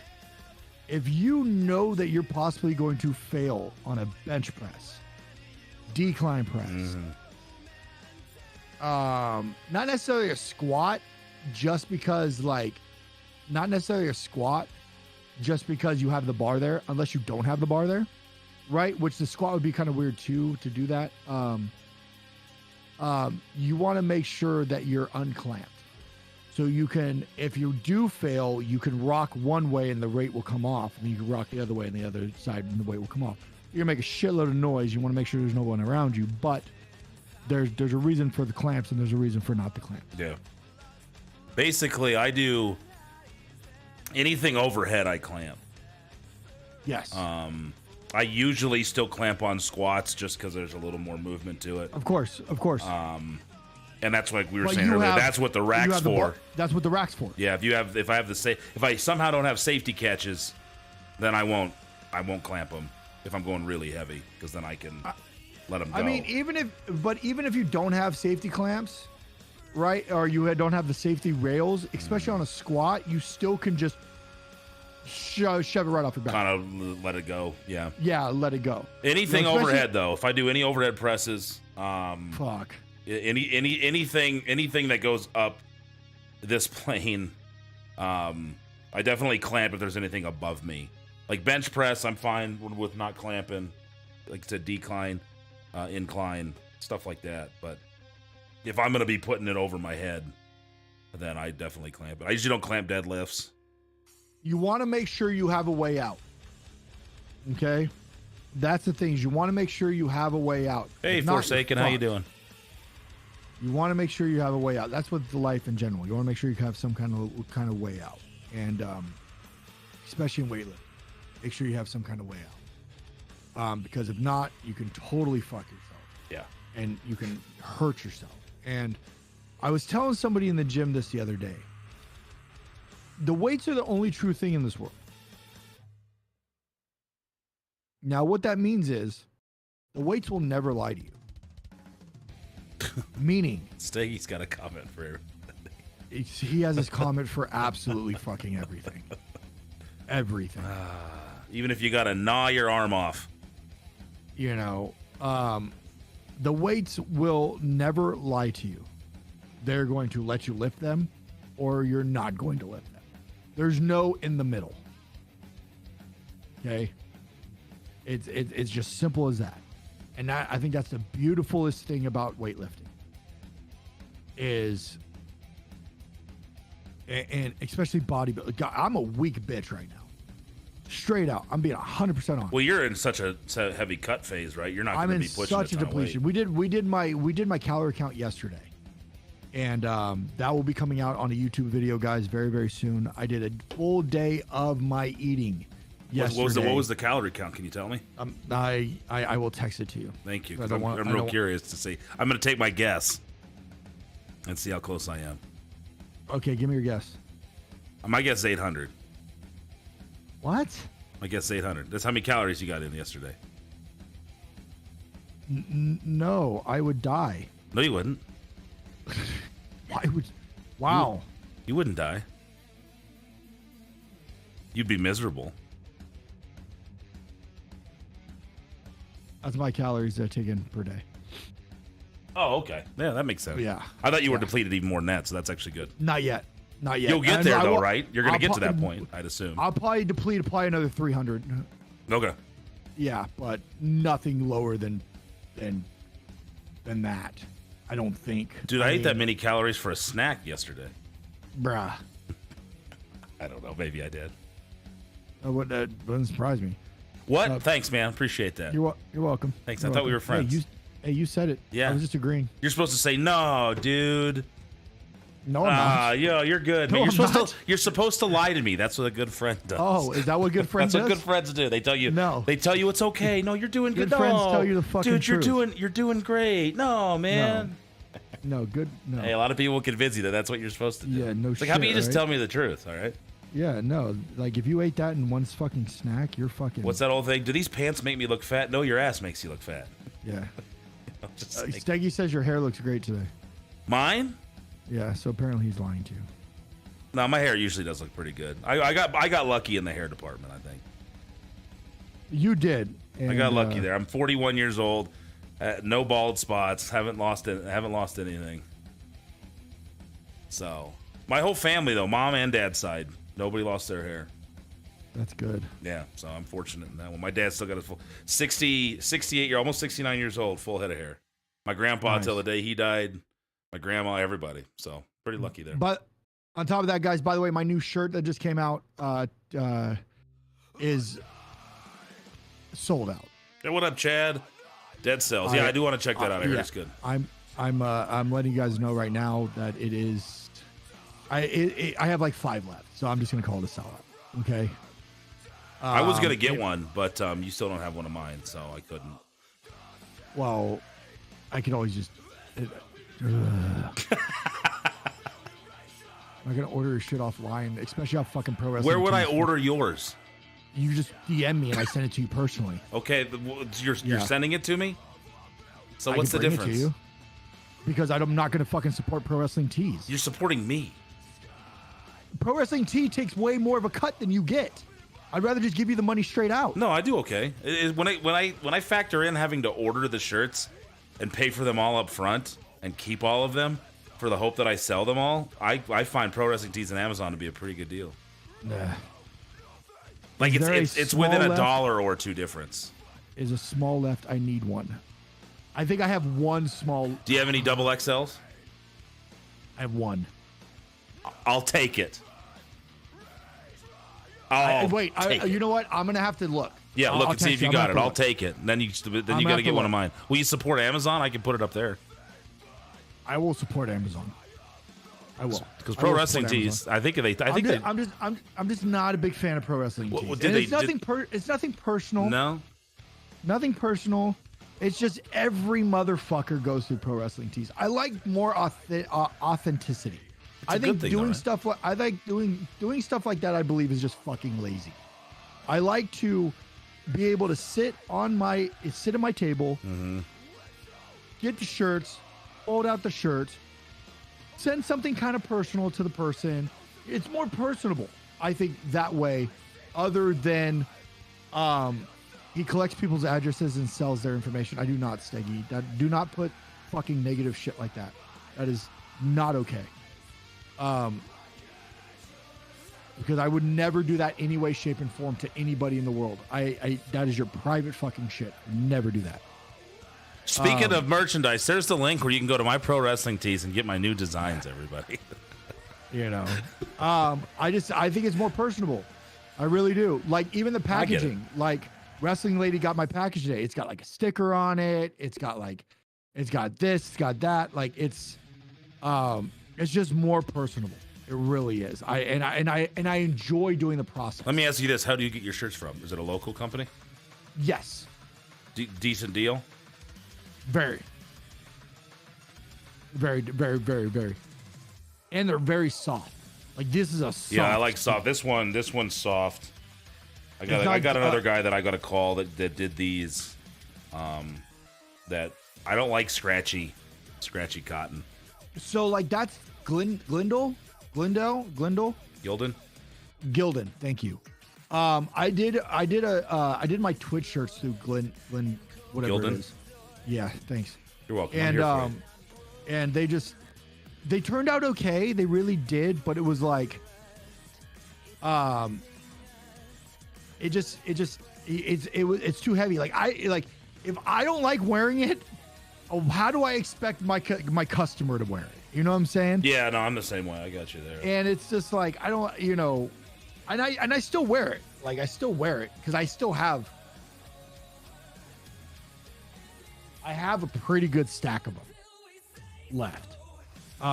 If you know that you're possibly going to fail on a bench press, decline press, not necessarily a squat, just because not necessarily a squat, just because you have the bar there, unless you don't have the bar there, right? Which the squat would be kind of weird too to do that. You want to make sure that you're unclamped. So you can, if you do fail, you can rock one way and the weight will come off, and you can rock the other way and the other side and the weight will come off. You're gonna make a shitload of noise. You want to make sure there's no one around you, but there's a reason for the clamps and there's a reason for not the clamp. Yeah. Basically, I do anything overhead, I clamp. Yes. I usually still clamp on squats just because there's a little more movement to it. Of course. And that's like we were saying earlier. That's what the rack's for. That's what the rack's for. Yeah. If I somehow don't have safety catches, then I won't clamp them if I'm going really heavy, because then I can let them go. I mean, even if you don't have safety clamps, right, or you don't have the safety rails, especially on a squat, you still can just shove it right off your back. Kind of let it go. Yeah. Yeah, let it go. Anything overhead though, if I do any overhead presses, fuck. Anything that goes up this plane, I definitely clamp if there's anything above me. Like bench press, I'm fine with not clamping. Like to decline, incline, stuff like that. But if I'm gonna be putting it over my head, then I definitely clamp it. I usually don't clamp deadlifts. You want to make sure you have a way out. Okay, that's the thing. You want to make sure you have a way out. Hey, Forsaken, how you doing? You want to make sure you have a way out. That's what the life in general. You want to make sure you have some kind of way out, and especially in weightlifting, make sure you have some kind of way out. Because if not, you can totally fuck yourself. Yeah, and you can hurt yourself. And I was telling somebody in the gym this the other day. The weights are the only true thing in this world. Now, what that means is the weights will never lie to you. Meaning, Steggy's got a comment for he has his comment for absolutely fucking everything. Everything. Even if you got to gnaw your arm off. You know, the weights will never lie to you. they're going to let you lift them or you're not going to lift them. There's no in the middle. Okay? It's just simple as that. And I think that's the beautifulest thing about weightlifting is, and especially bodybuilding. God, I'm a weak bitch right now. Straight out. I'm being 100% honest. Well, you're in such a heavy cut phase, right? You're not going to be pushing such a depletion. We did my calorie count yesterday. And that will be coming out on a YouTube video, guys, very, very soon. I did a full day of my eating yesterday. What was the calorie count? Can you tell me? I will text it to you. Thank you. I'm real curious to see. I'm going to take my guess and see how close I am. Okay, give me your guess. My guess is 800. What? My guess is 800. That's how many calories you got in yesterday. No, I would die. No, you wouldn't. Why would? Wow. You wouldn't die. You'd be miserable. That's my calories that I take in per day. Oh, okay. Yeah, that makes sense. Yeah. I thought you were depleted even more than that, so that's actually good. Not yet. Not yet. You'll get there, though, right? You're going to get to that point, I'd assume. I'll probably deplete another 300. Okay. Yeah, but nothing lower than that. I don't think. Dude, I ate that many calories for a snack yesterday. Bruh. I don't know. Maybe I did. That doesn't surprise me. What? Thanks, man. Appreciate that. You're welcome. Thanks. You're I thought welcome. we were friends. Hey, you said it. Yeah. I was just agreeing. You're supposed to say, no, dude. No, I'm not. Yeah, you're good. No, Man, I'm you're supposed to lie to me. That's what a good friend does. Oh, is that what good friends That's does? what good friends do. They tell you. No. They tell you it's okay. No, you're doing good. Good friends tell you the fucking dude, truth. you're doing great. No, man. No, good. No. Hey, a lot of people will convince you that that's what you're supposed to do. Yeah, no it's shit. Like, how about you just right? tell me the truth, all right? Yeah, no. Like, if you ate that in one fucking snack, you're fucking... What's that old thing? Do these pants make me look fat? No, your ass makes you look fat. Yeah. Just like, Steggy says your hair looks great today. mine? Yeah, so apparently he's lying to you. No, my hair usually does look pretty good. I got lucky in the hair department, I think. You did. And, I got lucky there. I'm 41 years old, no bald spots, haven't lost anything. So, my whole family though, mom and dad's side, nobody lost their hair. That's good. Yeah, so I'm fortunate in that one. My dad still got a full 68 almost 69 years old, full head of hair. My grandpa till the day he died, my grandma, everybody. So, pretty lucky there. But on top of that, guys, by the way, my new shirt that just came out is sold out. Hey, what up, Chad? Dead Cells. Yeah, I do want to check that out. I heard it's good. I'm letting you guys know right now that it is. I have like 5 left, so I'm just gonna call it a sellout. Okay. I was gonna get one, but you still don't have one of mine, so I couldn't. Well, I could always just. I'm not gonna order your shit offline, especially how fucking pro wrestling. Where would I teams- order yours? You just DM me and I send it to you personally. Okay, you're sending it to me. So what's the I can bring it difference? to you because I'm not gonna fucking support pro wrestling tees. You're supporting me. Pro wrestling tee takes way more of a cut than you get. I'd rather just give you the money straight out. No, I do okay. When I factor in having to order the shirts and pay for them all up front and keep all of them for the hope that I sell them all, I find pro wrestling tees on Amazon to be a pretty good deal. Nah. Like Is there a it's within small a dollar or two difference. Is a small left. I need one. I think I have one small. Do you have any double XLs? I have one. I'll take it. Wait, you know what? I'm gonna have to look. Yeah, look and see if you got it. I'll take it. Then you got to get one of mine. Will you support Amazon? I can put it up there. I will support Amazon. I will. Because pro wrestling tees, I think I'm just not a big fan of pro wrestling tees. Well, it's nothing personal. No. Nothing personal. It's just every motherfucker goes through pro wrestling tees. I like more authenticity. I think doing stuff like that, I believe, is just fucking lazy. I like to be able to sit at my table, get the shirts, fold out the shirts, send something kind of personal to the person. It's more personable, I think, that way, other than he collects people's addresses and sells their information. I do not, Steggy. Do not put fucking negative shit like that. That is not okay. Because I would never do that any way, shape, and form to anybody in the world. That is your private fucking shit. Never do that. Speaking of merchandise, there's the link where you can go to my pro wrestling tees and get my new designs, everybody. You know, I think it's more personable. I really do. Like even the packaging, like Wrestling Lady got my package today. It's got like a sticker on it. It's got this, it's got that. Like it's just more personable. It really is. I enjoy doing the process. Let me ask you this: how do you get your shirts from? Is it a local company? Yes. Decent deal. Very. Very, very, very, very. And they're very soft. Like this is a soft. Yeah, I like soft. This one's soft. I got another guy that I got a call that did these. That I don't like scratchy cotton. So like that's Gildan. Thank you. I did my Twitch shirts through Glen whatever Gildan? it is. Yeah, thanks. You're welcome. And and they turned out okay. They really did, but it was like it's too heavy. Like if I don't like wearing it, how do I expect my customer to wear it? You know what I'm saying? Yeah, no, I'm the same way. I got you there. And it's just like I don't, you know, and I still wear it. Like I still wear it because I still have a pretty good stack of them left.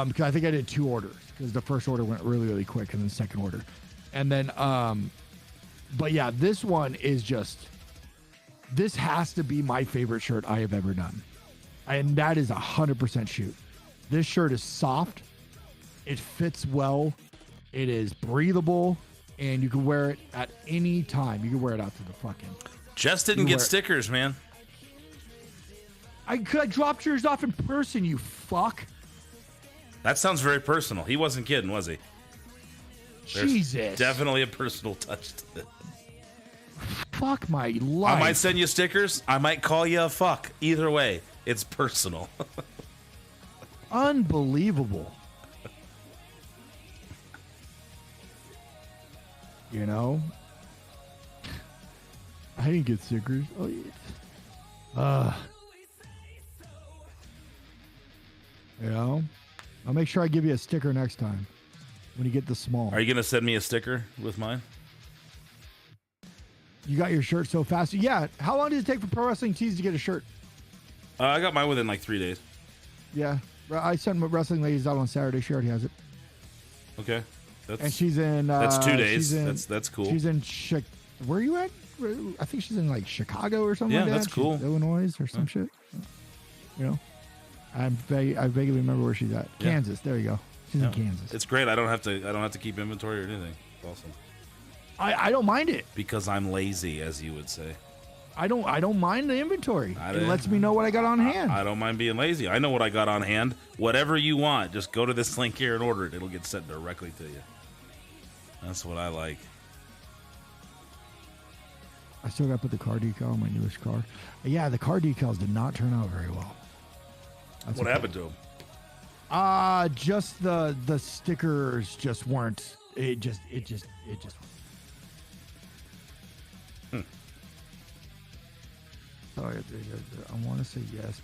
Because I think I did 2 orders because the first order went really, really quick and then the second order. And then, but yeah, this one is this has to be my favorite shirt I have ever done. And that is 100% shoot. This shirt is soft. It fits well. It is breathable. And you can wear it at any time. You can wear it out to the fucking. Just didn't get stickers, man. I dropped yours off in person, you fuck. That sounds very personal. He wasn't kidding, was he? Jesus. Definitely a personal touch to it. Fuck my life. I might send you stickers. I might call you a fuck. Either way, it's personal. Unbelievable. You know? I didn't get stickers. Oh, yeah. You know? I'll make sure I give you a sticker next time when you get the small. Are you going to send me a sticker with mine? You got your shirt so fast. Yeah. How long does it take for Pro Wrestling Tees to get a shirt? I got mine within like 3 days. Yeah. I sent my Wrestling Ladies out on Saturday. She already has it. Okay. And she's in... that's 2 days. That's cool. She's in... Where are you at? I think she's in like Chicago or something like that. Yeah, that's cool. Illinois or some shit. You know? I vaguely remember where she's at. Yeah. Kansas. There you go. She's in Kansas. It's great. I don't have to keep inventory or anything. It's awesome. I don't mind it because I'm lazy, as you would say. I don't mind the inventory. It lets me know what I got on hand. I don't mind being lazy. I know what I got on hand. Whatever you want, just go to this link here and order it. It'll get sent directly to you. That's what I like. I still got to put the car decal on my newest car. Yeah, the car decals did not turn out very well. What happened to them? Just the stickers just weren't. It just. Sorry, I want to say yes.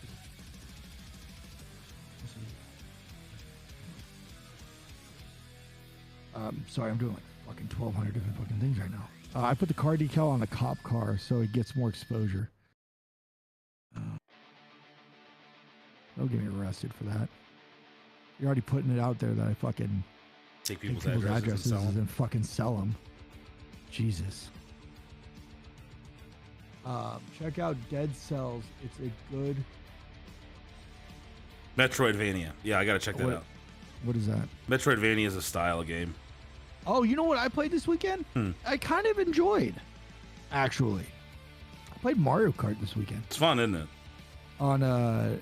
Sorry, I'm doing like fucking 1,200 different fucking things right now. I put the car decal on the cop car so it gets more exposure. Don't get me arrested for that. You're already putting it out there that I fucking take people's addresses and fucking sell them. Jesus. Check out Dead Cells. It's a good Metroidvania. Yeah, I gotta check that out. What is that? Metroidvania is a style game. Oh, you know what I played this weekend? I kind of enjoyed, actually. I played Mario Kart this weekend. It's fun, isn't it? On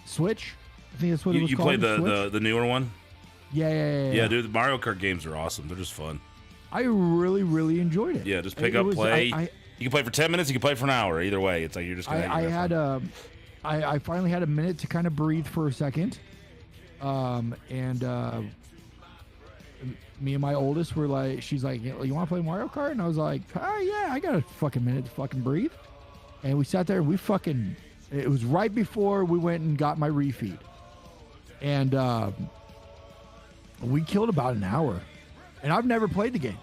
Switch. I think that's what it was called. You played the newer one? Yeah. Yeah, dude, the Mario Kart games are awesome. They're just fun. I really, really enjoyed it. Yeah, just pick up, play. You can play for 10 minutes, you can play for an hour. Either way, it's like you're just gonna I finally had a minute to kind of breathe for a second. And me and my oldest were like, she's like, you want to play Mario Kart? And I was like, oh yeah, I got a fucking minute to fucking breathe. And we sat there and it was right before we went and got my refeed. And we killed about an hour. And I've never played the game.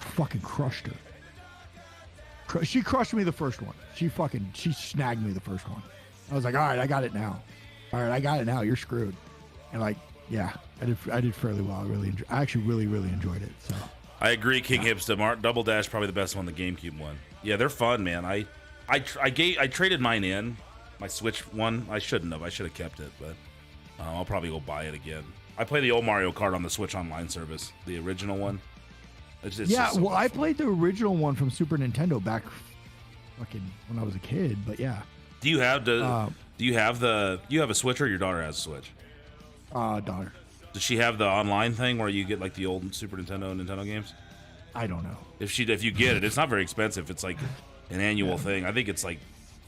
Fucking crushed her. She crushed me the first one. She snagged me the first one. I was like, all right, I got it now. All right, I got it now. You're screwed. And like, yeah, I did fairly well. I actually really, really enjoyed it. So I agree, King Hipster. Double Dash probably the best one, the GameCube one. Yeah, they're fun, man. I traded mine in, my Switch one. I shouldn't have. I should have kept it, but I'll probably go buy it again. I play the old Mario Kart on the Switch Online service, the original one. It's yeah, so well, I played the original one from Super Nintendo back fucking when I was a kid, but yeah. Do you have you have a Switch, or your daughter has a Switch? Daughter. Does she have the online thing where you get like the old Super Nintendo and Nintendo games? I don't know. If you get it, it's not very expensive. It's like an annual thing. I think it's like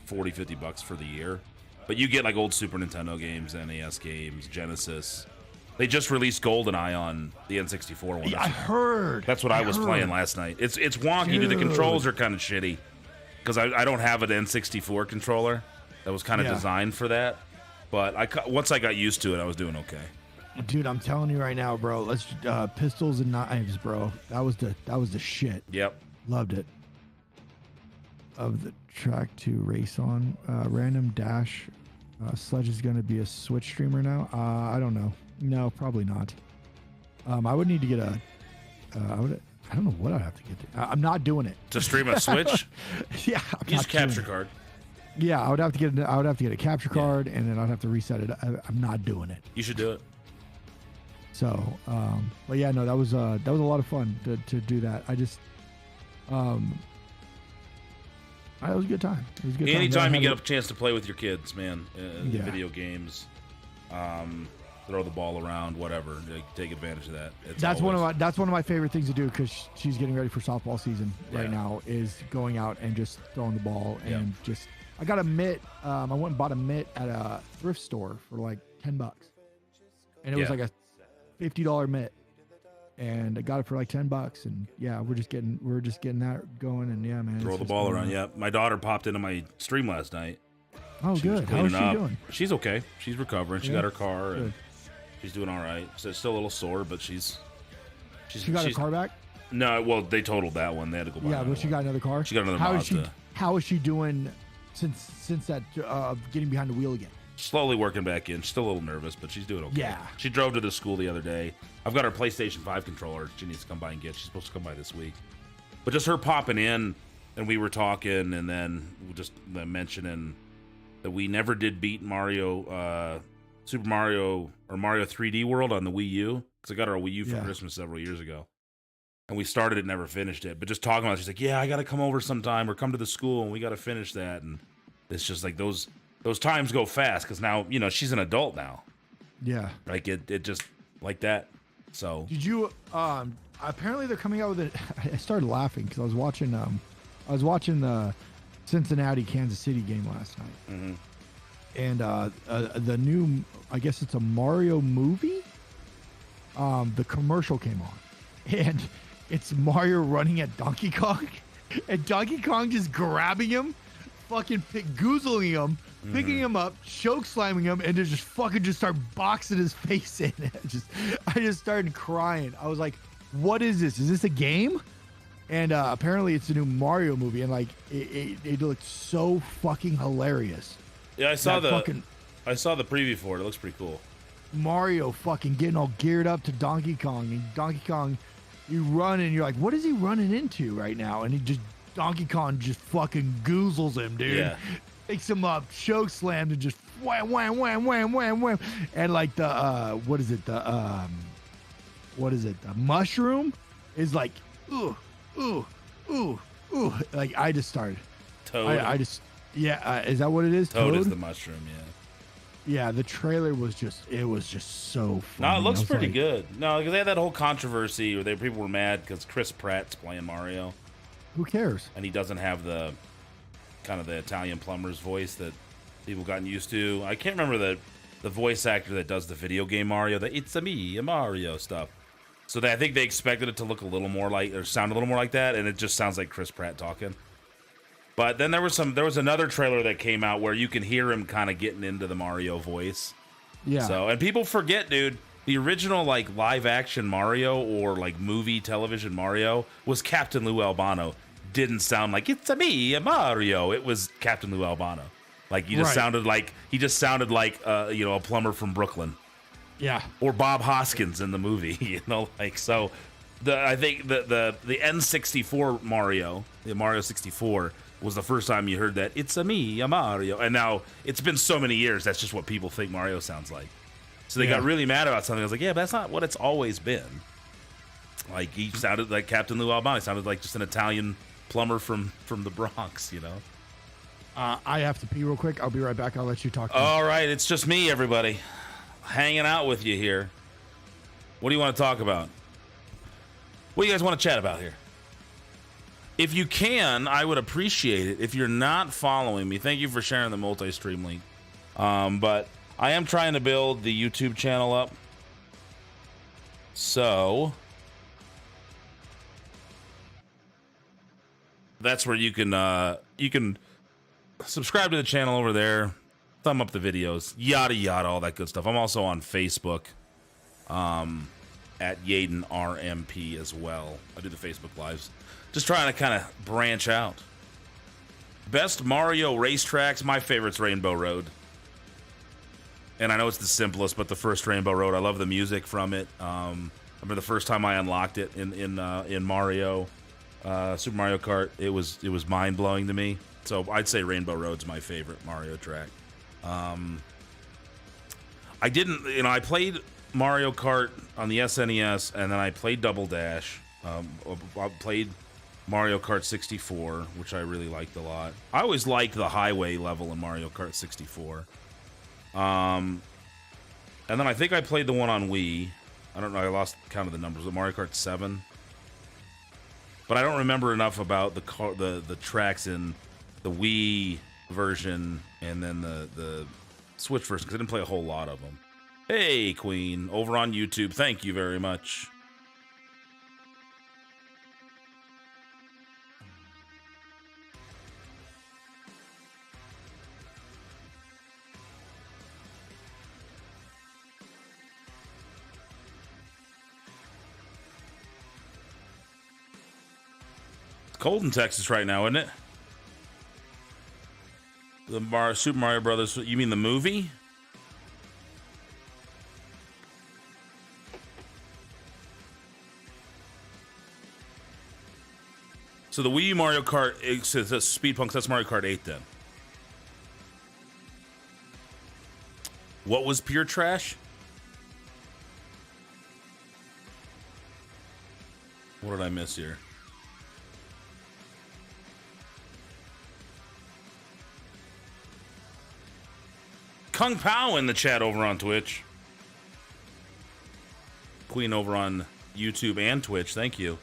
$40-50 for the year. But you get like old Super Nintendo games, NES games, Genesis. They just released GoldenEye on the N64 one. Yeah, I heard. That's what I was playing last night. It's wonky. Dude. The controls are kind of shitty because I don't have an N64 controller that was kind of designed for that. But once I got used to it, I was doing okay. Dude, I'm telling you right now, bro. Let's pistols and knives, bro. That was the shit. Yep. Loved it. Of the track to race on, random dash. Sledge is going to be a Switch streamer now. I don't know. No, probably not. I would need to get a. I don't know what I'd have to get to. I'm not doing it. To stream a Switch? Yeah. Use a capture card. Yeah, I would have to get a capture card, and then I'd have to reset it. I'm not doing it. You should do it. So, but yeah, no, that was a lot of fun to do that. I just, it was a good time. It was a good time. Anytime you get a chance to play with your kids, man, video games, throw the ball around, whatever, take advantage of that. That's one of my favorite things to do because she's getting ready for softball season right now. Is going out and just throwing the ball and just. I got a mitt. I went and bought a mitt at a thrift store for like $10, and it was like a $50 mitt, and I got it for like $10. And yeah, we're just getting that going. And yeah, man, throw the ball around. Yeah, my daughter popped into my stream last night. Oh, good. How is she doing? She's okay. She's recovering. She got her car, and she's doing all right. So it's still a little sore, but she got her car back. No, well, they totaled that one. They had to go buy. Yeah, but she got another car. She got another Mazda. How is she doing since that getting behind the wheel again? Slowly working back in. She's still a little nervous, but she's doing okay. Yeah. She drove to the school the other day. I've got her PlayStation 5 controller she needs to come by and get. She's supposed to come by this week. But just her popping in, and we were talking, and then just mentioning that we never did beat Super Mario or Mario 3D World on the Wii U, because I got her a Wii U for Christmas several years ago. And we started it, never finished it. But just talking about it, she's like, yeah, I got to come over sometime or come to the school, and we got to finish that. And it's just like those times go fast because now, she's an adult now. Yeah. Like it just like that. So. Did you, apparently they're coming out with it. I started laughing because I was watching the Cincinnati Kansas City game last night. Mm-hmm. And the new, I guess it's a Mario movie. The commercial came on, and it's Mario running at Donkey Kong, and Donkey Kong just grabbing him, fucking goozling him, picking him up, choke slamming him, and just start boxing his face in. I just started crying. I was like, "What is this? Is this a game?" And apparently, it's a new Mario movie, and like it looked so fucking hilarious. Yeah, I saw the preview for it. It looks pretty cool. Mario fucking getting all geared up to Donkey Kong, and Donkey Kong, you run and you're like, what is he running into right now? And Donkey Kong just fucking goozles him, dude. Yeah. Picks him up, choke slammed, and just wham, wham, wham, wham, wham, wham. And like the mushroom is like, ooh, ooh, ooh, ooh. Like I just started. Toad. Is that what it is? Toad is the mushroom, yeah. Yeah, the trailer was just so funny. No, it looks pretty good. No, because they had that whole controversy where people were mad because Chris Pratt's playing Mario. Who cares? And he doesn't have the kind of the Italian plumber's voice that people gotten used to. I can't remember the voice actor that does the video game Mario, the "It's a me, a Mario" stuff. So I think they expected it to look a little more like, or sound a little more like that, and it just sounds like Chris Pratt talking. But then there was another trailer that came out where you can hear him kind of getting into the Mario voice. Yeah. So, and people forget, dude, the original like live action Mario or like movie television Mario was Captain Lou Albano. Didn't sound like "It's a me, a Mario." It was Captain Lou Albano. Like he just sounded like a plumber from Brooklyn. Yeah. Or Bob Hoskins in the movie, like so. I think the N64 Mario, the Mario 64, was the first time you heard that "It's a me, a Mario," and now it's been so many years. That's just what people think Mario sounds like. So they got really mad about something. I was like, yeah, but that's not what it's always been. Like he sounded like Captain Lou Albano. He sounded like just an Italian plumber from the Bronx, I have to pee real quick. I'll be right back. I'll let you talk. All right, it's just me, everybody, hanging out with you here. What do you want to talk about? What do you guys want to chat about here? If you can, I would appreciate it. If you're not following me, thank you for sharing the multi-stream link. But I am trying to build the YouTube channel up. So that's where you can subscribe to the channel over there, thumb up the videos, yada yada, all that good stuff. I'm also on Facebook. At Yaden RMP as well. I do the Facebook lives. Just trying to kind of branch out. Best Mario racetracks. My favorite's Rainbow Road. And I know it's the simplest, but the first Rainbow Road, I love the music from it. I remember the first time I unlocked it in Mario, Super Mario Kart. It was mind blowing to me. So I'd say Rainbow Road's my favorite Mario track. I played Mario Kart on the SNES, and then I played Double Dash. I played Mario Kart 64, which I really liked a lot. I always liked the highway level in Mario Kart 64. And then I think I played the one on Wii. I don't know. I lost count of the numbers. Was it Mario Kart 7? But I don't remember enough about the tracks in the Wii version and then the Switch version because I didn't play a whole lot of them. Hey, Queen, over on YouTube. Thank you very much. It's cold in Texas right now, isn't it? The Super Mario Brothers. You mean the movie? So the Wii U Mario Kart, it says Speed Punks, that's Mario Kart 8 then. What was pure trash? What did I miss here? Kung Pao in the chat over on Twitch. Queen over on YouTube and Twitch, thank you.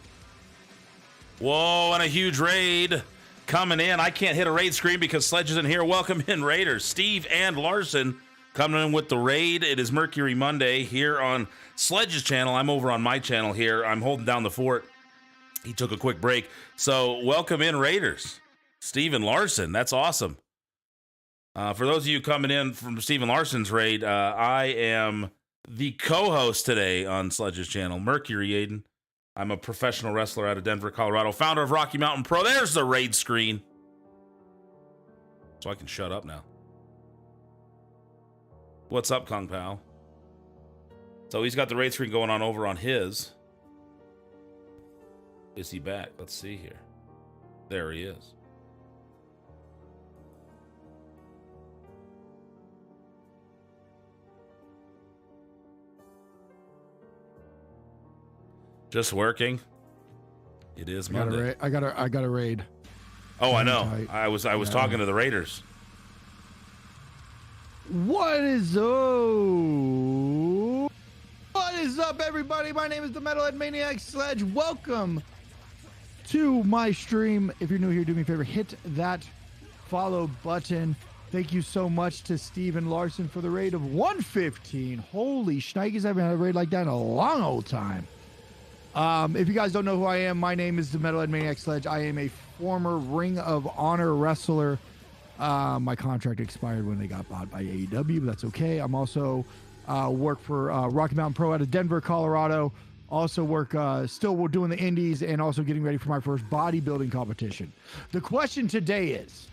Whoa, and a huge raid coming in. I can't hit a raid screen because Sledge isn't here. Welcome in, Raiders. Steve and Larson coming in with the raid. It is Mercury Monday here on Sledge's channel. I'm over on my channel here. I'm holding down the fort. He took a quick break. So welcome in, Raiders. Steve and Larson. That's awesome. For those of you coming in from Steve and Larson's raid, I am the co-host today on Sledge's channel, Mercury Aiden. I'm a professional wrestler out of Denver, Colorado, founder of Rocky Mountain Pro. There's the raid screen. So I can shut up now. What's up, Kung Pao? So he's got the raid screen going on over on his. Is he back? Let's see here. There he is. Just working. It is Monday. I got a raid. Oh, I know. I was talking to the Raiders. What is up, everybody? My name is the Metalhead Maniacs Sledge. Welcome to my stream. If you're new here, do me a favor, hit that follow button. Thank you so much to Steven Larson for the raid of 115. Holy shnikes, I haven't had a raid like that in a long old time. If you guys don't know who I am, my name is the Metalhead Maniac Sledge. I am a former Ring of Honor wrestler. My contract expired when they got bought by AEW, but that's okay. I'm also work for Rocky Mountain Pro out of Denver, Colorado. Also work, still doing the indies and also getting ready for my first bodybuilding competition. The question today is,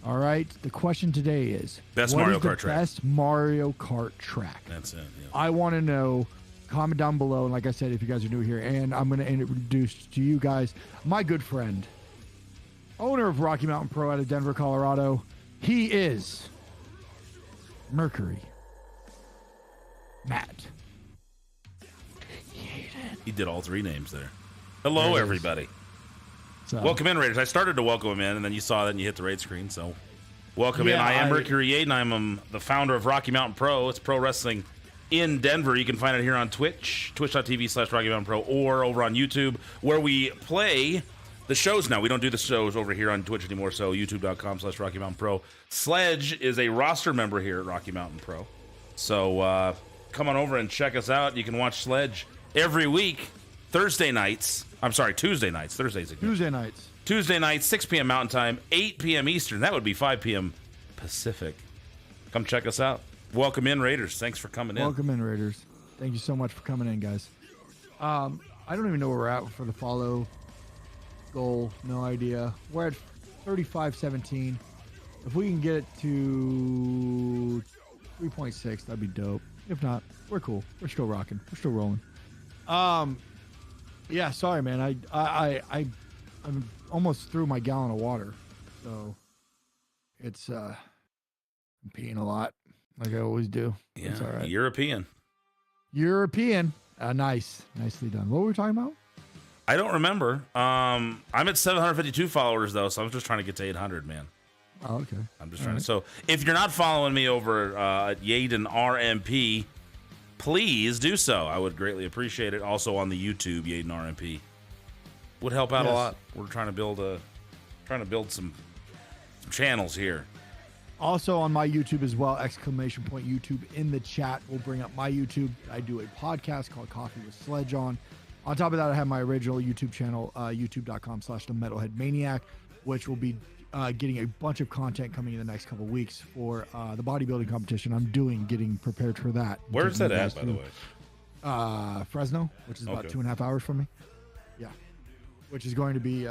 all right, the question today is, best what Mario is the Kart track? Best Mario Kart track. That's it. Yeah. I want to know. Comment down below. And like I said, if you guys are new here, and I'm going to introduce to you guys my good friend, owner of Rocky Mountain Pro out of Denver, Colorado. He is Mercury. Matt. He did all three names there. Hello, There it is. everybody. So, Welcome in, Raiders. I started to welcome him in, and then you saw that and you hit the raid screen. So, welcome in. Yeah, I am I- Mercury Yaden. I'm the founder of Rocky Mountain Pro. It's pro wrestling in Denver. You can find it here on Twitch, twitch.tv/Rocky Mountain Pro, or over on YouTube, where we play the shows now. We don't do the shows over here on Twitch anymore, so youtube.com/Rocky Mountain Pro. Sledge is a roster member here at Rocky Mountain Pro. So, come on over and check us out. You can watch Sledge every week, Tuesday nights. Thursdays again. Tuesday nights, 6 p.m. Mountain Time, 8 p.m. Eastern. That would be 5 p.m. Pacific. Come check us out. Welcome in, Raiders. Thanks for coming in. Welcome in, Raiders. Thank you so much for coming in, guys. I don't even know where we're at for the follow goal. No idea. We're at 3517. If we can get it to 3.6, that'd be dope. If not, we're cool. We're still rocking. We're still rolling. Yeah, sorry, man. I'm almost through my gallon of water, so it's I'm peeing a lot, like I always do. Yeah, It's all right. European. Nicely done. What were we talking about? I don't remember. I'm at 752 followers, though, so I'm just trying to get to 800, man. Oh, okay. I'm just trying to. So if you're not following me over at Yaden RMP, please do so. I would greatly appreciate it. Also on the YouTube, Yaden RMP would help out a Yes. lot. We're trying to build some channels here. Also on my YouTube as well, ! YouTube in the chat will bring up my YouTube. I do a podcast called Coffee with Sledge on. On top of that, I have my original YouTube channel, youtube.com/The Metalhead Maniac, which will be getting a bunch of content coming in the next couple weeks for the bodybuilding competition I'm doing, getting prepared for that. Where's that Taking you at, guys by the through, way? Fresno, which is about Okay. 2.5 hours from me. Yeah. Which is going to be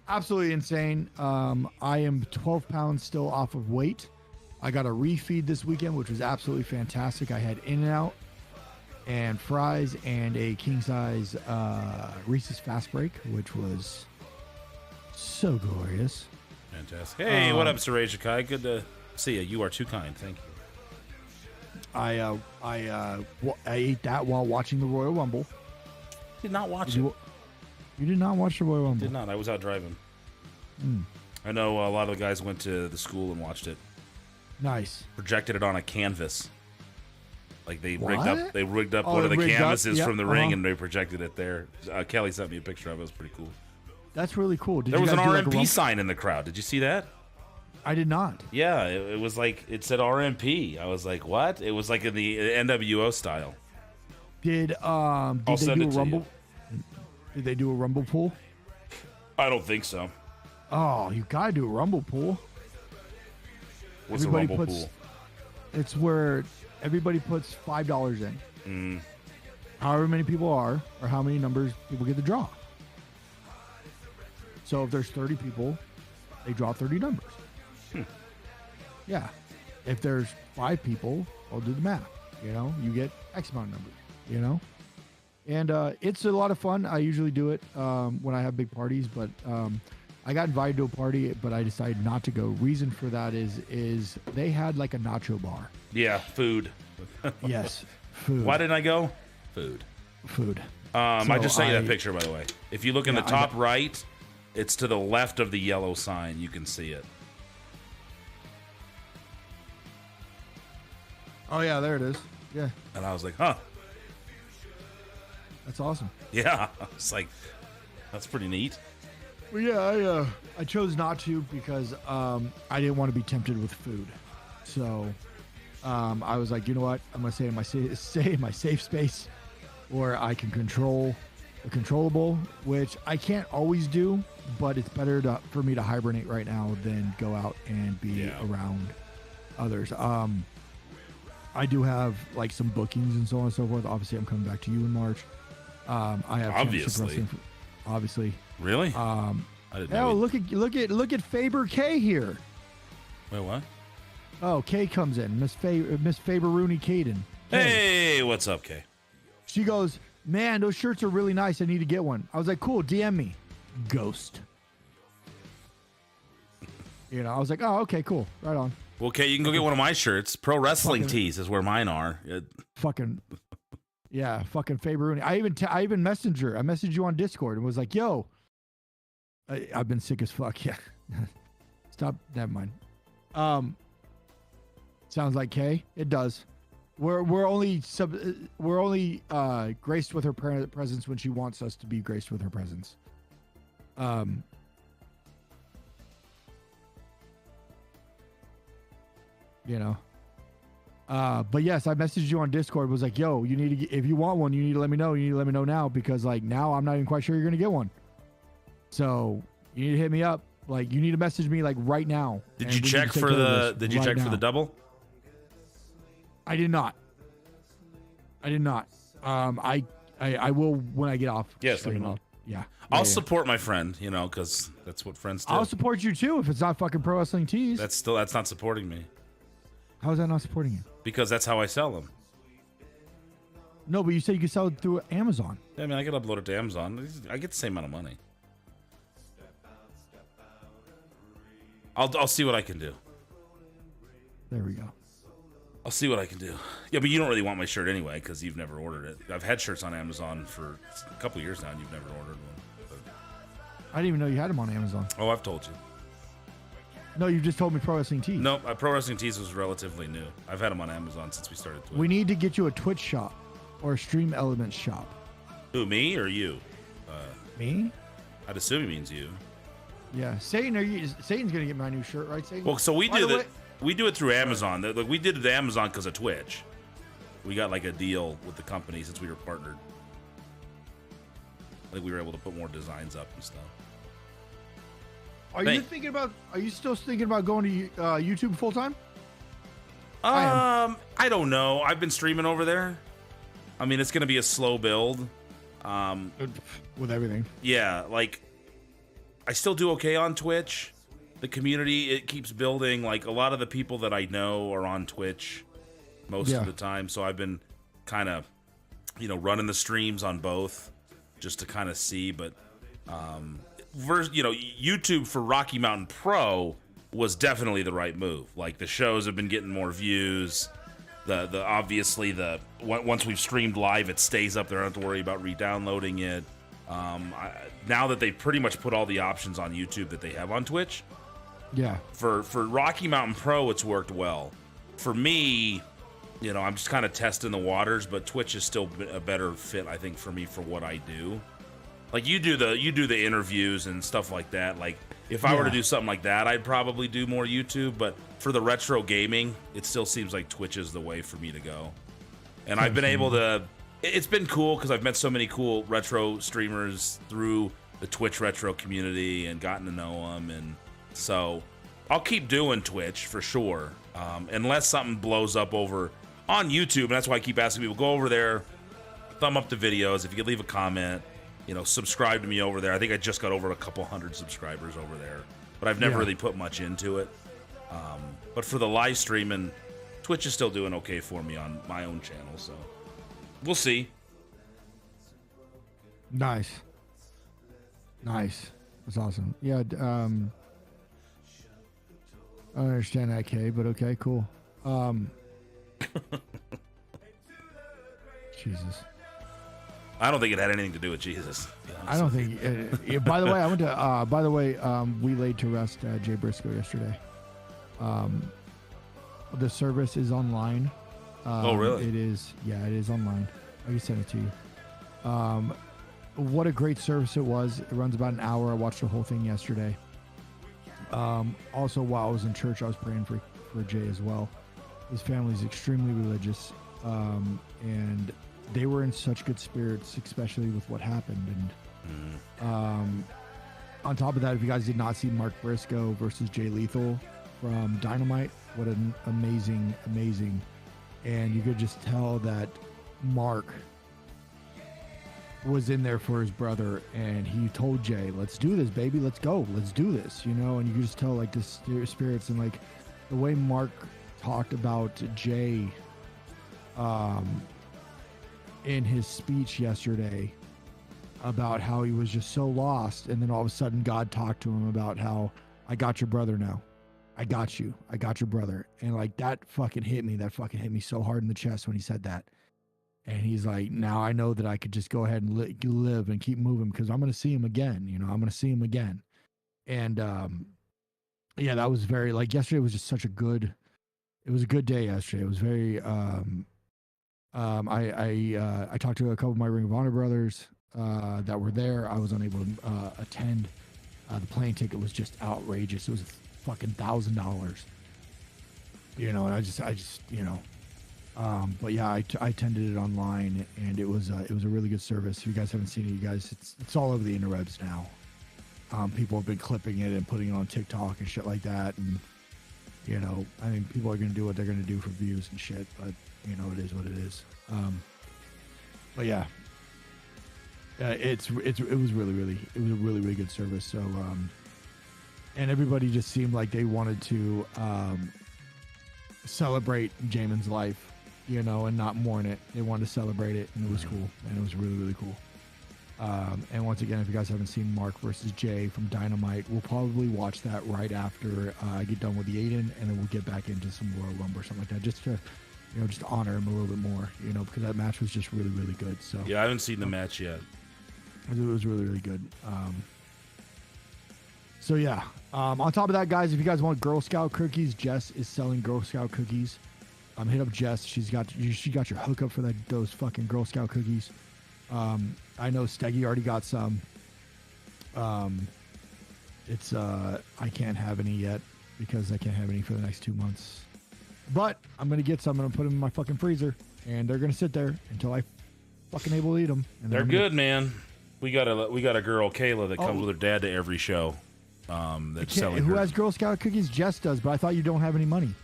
absolutely insane. I am 12 pounds still off of weight. I got a refeed this weekend, which was absolutely fantastic. I had In-N-Out and fries and a king size Reese's Fast Break, which was so glorious. Fantastic. Hey, what up, Saray Shakai? Good to see you. You are too kind. Thank you. I ate that while watching the Royal Rumble. Did not watch it. You did not watch the Royal Rumble? Did not. I was out driving. I know a lot of the guys went to the school and watched it. Nice. Projected it on a canvas. Like they What? rigged up Oh, one of the rigged up? canvases Yep, from the ring uh-huh. and they projected it there. Kelly sent me a picture of it. It was pretty cool. That's really cool. Did There you was an guys do, like, a RMP rumble? sign in the crowd. Did you see that? I did not. Yeah, it was like it said RMP. I was like, what? It was like in the NWO style. Did I'll they send do it a to rumble? Did they do a rumble pool? I don't think so. Oh, you gotta do a rumble pool. What's Everybody a rumble puts- pool? It's where everybody puts $5 in. However many people are, or how many numbers people get to draw. So if there's 30 people, they draw 30 numbers. Yeah. If there's 5 people, I'll do the math. You know, you get X amount of numbers. You know, and it's a lot of fun. I usually do it when I have big parties, but I got invited to a party, but I decided not to go. Reason for that is they had like a nacho bar. Yeah, food. Yes, food. Why didn't I go? Food. Food? I So just sent you that I- picture, by the way. If you look in Yeah, the I top got- right, it's to the left of the yellow sign. You can see it. Oh yeah, there it is. Yeah, And I was like, huh. that's awesome. Yeah. It's like, that's pretty neat. Well, yeah, I chose not to because I didn't want to be tempted with food. So I was like, you know what? I'm gonna stay in my safe space, where I can control the controllable, which I can't always do, but it's better for me to hibernate right now than go out and be around others. I do have like some bookings and so on and so forth. Obviously, I'm coming back to you in March. I have obviously. Really? I didn't know. Oh, look at Faber K here. Wait, what? Oh, Kay comes in. Miss Faber Rooney Caden. Hey, what's up, Kay? She goes, man, those shirts are really nice. I need to get one. I was like, cool, DM me. Ghost. You know, I was like, oh, okay, cool. Right on. Well, Kay, you can go get one of my shirts. Pro Wrestling Tees is where mine are. Fucking Faber Rooney. I even I messaged you on Discord and was like, yo, I've been sick as fuck. Yeah. Stop. Never mind. Sounds like Kay. It does. We're only graced with her presence when she wants us to be graced with her presence. You know. But yes, I messaged you on Discord. Was like, yo, you need to if you want one, you need to let me know. You need to let me know now because like now I'm not even quite sure you're gonna get one. So you need to hit me up. Like you need to message me like right now. Did you check for the? Did you check for the double? I did not. I will when I get off. Yes, let me know. Yeah. I'll support my friend, you know, because that's what friends do. I'll support you too if it's not fucking Pro Wrestling Tees. That's not supporting me. How is that not supporting you? Because that's how I sell them. No, but you said you could sell it through Amazon. Yeah, I mean, I could upload it to Amazon. I get the same amount of money. I'll see what I can do. There we go. I'll see what I can do. Yeah, but you don't really want my shirt anyway because you've never ordered it. I've had shirts on Amazon for a couple of years now and you've never ordered one. But... I didn't even know you had them on Amazon. Oh, I've told you. No, you just told me Pro Wrestling Tees. No, Pro Wrestling Tees was relatively new. I've had them on Amazon since we started Twitch. We need to get you a Twitch shop or a Stream Elements shop. Who, me or you? Me? I'd assume he means you. Yeah, Satan's gonna get my new shirt, right, Satan? Well, so we do it through Amazon. Like we did it to Amazon because of Twitch. We got like a deal with the company since we were partnered. Like we were able to put more designs up and stuff. Are you still thinking about going to YouTube full time? I don't know. I've been streaming over there. I mean, it's gonna be a slow build. With everything. Yeah, like I still do okay on Twitch. The community, it keeps building. Like a lot of the people that I know are on Twitch most of the time. So I've been kind of, running the streams on both just to kind of see. But, YouTube for Rocky Mountain Pro was definitely the right move. Like the shows have been getting more views. Obviously once we've streamed live, it stays up there. I don't have to worry about re-downloading it. Now that they've pretty much put all the options on YouTube that they have on Twitch, for Rocky Mountain Pro, it's worked well. For me, I'm just kind of testing the waters, but Twitch is still a better fit, I think, for me for what I do. Like you do the interviews and stuff like that. Like if I were to do something like that, I'd probably do more YouTube. But for the retro gaming, it still seems like Twitch is the way for me to go. And I've been able to. It's been cool because I've met so many cool retro streamers through the Twitch retro community and gotten to know them. And so I'll keep doing Twitch for sure, unless something blows up over on YouTube. And that's why I keep asking people, go over there, thumb up the videos. If you could leave a comment, subscribe to me over there. I think I just got over a couple hundred subscribers over there, but I've never really put much into it. But for the live streaming, Twitch is still doing okay for me on my own channel. So we'll see. Nice. That's awesome. Yeah. I don't understand that, Kay, but okay, cool. Jesus. I don't think it had anything to do with Jesus. I don't think. By the way, I went to. We laid to rest Jay Briscoe yesterday. The service is online. Oh, really? It is. Yeah, it is online. I can send it to you. what a great service it was. It runs about an hour. I watched the whole thing yesterday. Also, while I was in church, I was praying for Jay as well. His family's extremely religious, and they were in such good spirits, especially with what happened. And on top of that, if you guys did not see Mark Briscoe versus Jay Lethal from Dynamite, what an amazing, and you could just tell that Mark was in there for his brother, and he told Jay, let's do this, baby, let's go, let's do this, you know. And you could just tell like this spirits, and like the way Mark talked about Jay in his speech yesterday about how he was just so lost, and then all of a sudden God talked to him about how, I got your brother now, I got you, I got your brother. And like that fucking hit me so hard in the chest when he said that. And he's like, now I know that I could just go ahead and live and keep moving, because I'm going to see him again. You know, I'm going to see him again. And yeah, that was very, like, yesterday was just such a good, it was a good day yesterday. It was very, I talked to a couple of my Ring of Honor brothers that were there. I was unable to attend. The plane ticket was just outrageous. It was fucking $1,000. You know, and I just, you know. But yeah, I attended it online, and it was a really good service. If you guys haven't seen it, you guys, it's all over the interwebs now. People have been clipping it and putting it on TikTok and shit like that, and you know, I mean, people are gonna do what they're gonna do for views and shit, but you know, it is what it is. But yeah, it was a really good service. So, and everybody just seemed like they wanted to celebrate Jamin's life, you know, and not mourn it. They wanted to celebrate it, and it was cool, and it was really cool. And once again, if you guys haven't seen Mark versus Jay from Dynamite, we'll probably watch that right after I get done with the Aiden, and then we'll get back into some Royal Rumble or something like that, just to, you know, just honor him a little bit more, you know, because that match was just really good. So yeah, I haven't seen the match yet. It was really good. So yeah, on top of that, guys, if you guys want Girl Scout cookies, Jess is selling Girl Scout cookies. Hit up Jess. She got your hookup for those fucking Girl Scout cookies. I know Steggy already got some. It's I can't have any yet because I can't have any for the next 2 months. But I'm gonna get some, and I'm gonna put them in my fucking freezer, and they're gonna sit there until I fucking able to eat them. And they're good, man. We got a girl, Kayla, that comes with her dad to every show. That's selling. Who has Girl Scout cookies? Jess does, but I thought you don't have any money.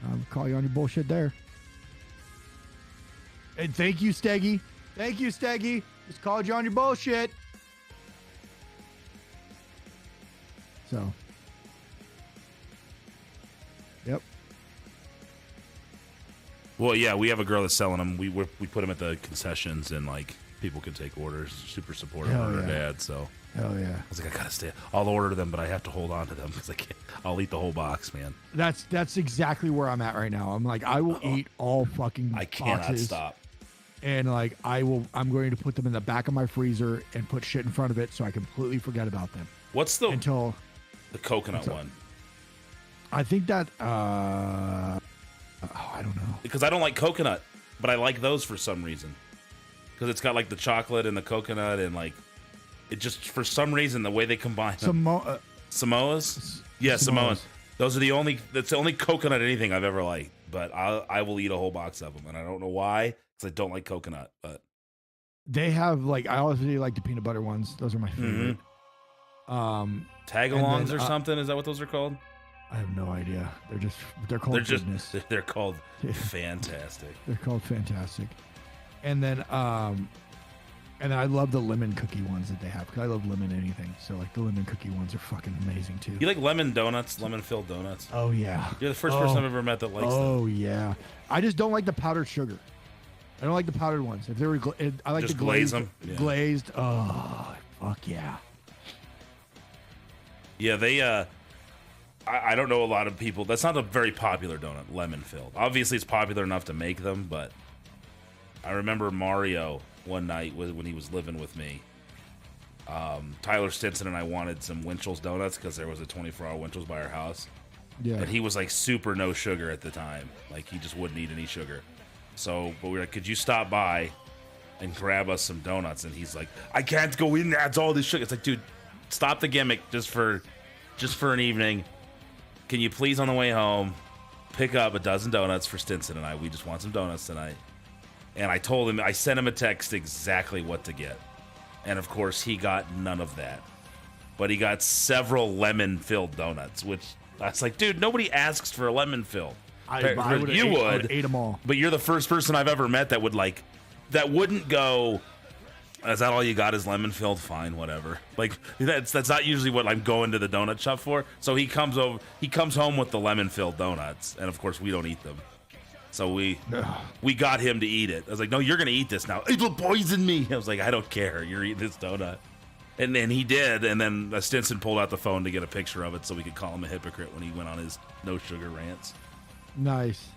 I'll call you on your bullshit there. And thank you, Steggy. Thank you, Steggy. Just called you on your bullshit. So. Yep. Well, yeah, we have a girl that's selling them. We put them at the concessions, and like people can take orders. Super supportive of her dad. So. Hell yeah. I was like, I gotta stay. I'll order them, but I have to hold on to them because I'll eat the whole box, man. That's exactly where I'm at right now. I'm like, I will eat all fucking boxes. I cannot stop. And like, I'm going to put them in the back of my freezer and put shit in front of it so I completely forget about them. What's the coconut one? I think that I don't know. Because I don't like coconut, but I like those for some reason. Because it's got like the chocolate and the coconut, and like it just, for some reason, the way they combine them. Samoas? Yeah, Samoas. That's the only coconut anything I've ever liked. But I will eat a whole box of them, and I don't know why, because I don't like coconut. But they have like, I always really like the peanut butter ones. Those are my favorite. Tagalongs or something? Is that what those are called? I have no idea. They're called goodness. They're called fantastic. They're called fantastic. And then I love the lemon cookie ones that they have, because I love lemon anything. So like the lemon cookie ones are fucking amazing too. You like lemon donuts, lemon filled donuts? Oh yeah. You're the first person I've ever met that likes them. Oh yeah. I just don't like the powdered sugar. I don't like the powdered ones. If they were, I like just the glazed. Glaze them. Yeah. Glazed. Oh fuck yeah. Yeah, they. I don't know a lot of people. That's not a very popular donut, lemon filled. Obviously, it's popular enough to make them, but I remember Mario one night when he was living with me. Tyler Stinson and I wanted some Winchell's donuts because there was a 24-hour Winchell's by our house. Yeah. And he was like super no sugar at the time. Like he just wouldn't eat any sugar. So, but we were like, could you stop by and grab us some donuts. And he's like, I can't go in there. It's all this sugar. It's like, dude, stop the gimmick just for an evening. Can you please, on the way home, pick up a dozen donuts for Stinson and I? We just want some donuts tonight. And I told him, I sent him a text exactly what to get. And of course, he got none of that. But he got several lemon-filled donuts, which I was like, dude, nobody asks for a lemon-filled. I would ate them all. But you're the first person I've ever met that wouldn't go, is that all you got is lemon-filled? Fine, whatever. Like, that's not usually what I'm going to the donut shop for. So he comes home with the lemon-filled donuts, and of course we don't eat them. So we got him to eat it. I was like, no, you're going to eat this now. It'll poison me. I was like, I don't care. You're eating this donut. And then he did, and then Stinson pulled out the phone to get a picture of it so we could call him a hypocrite when he went on his no-sugar rants. Nice.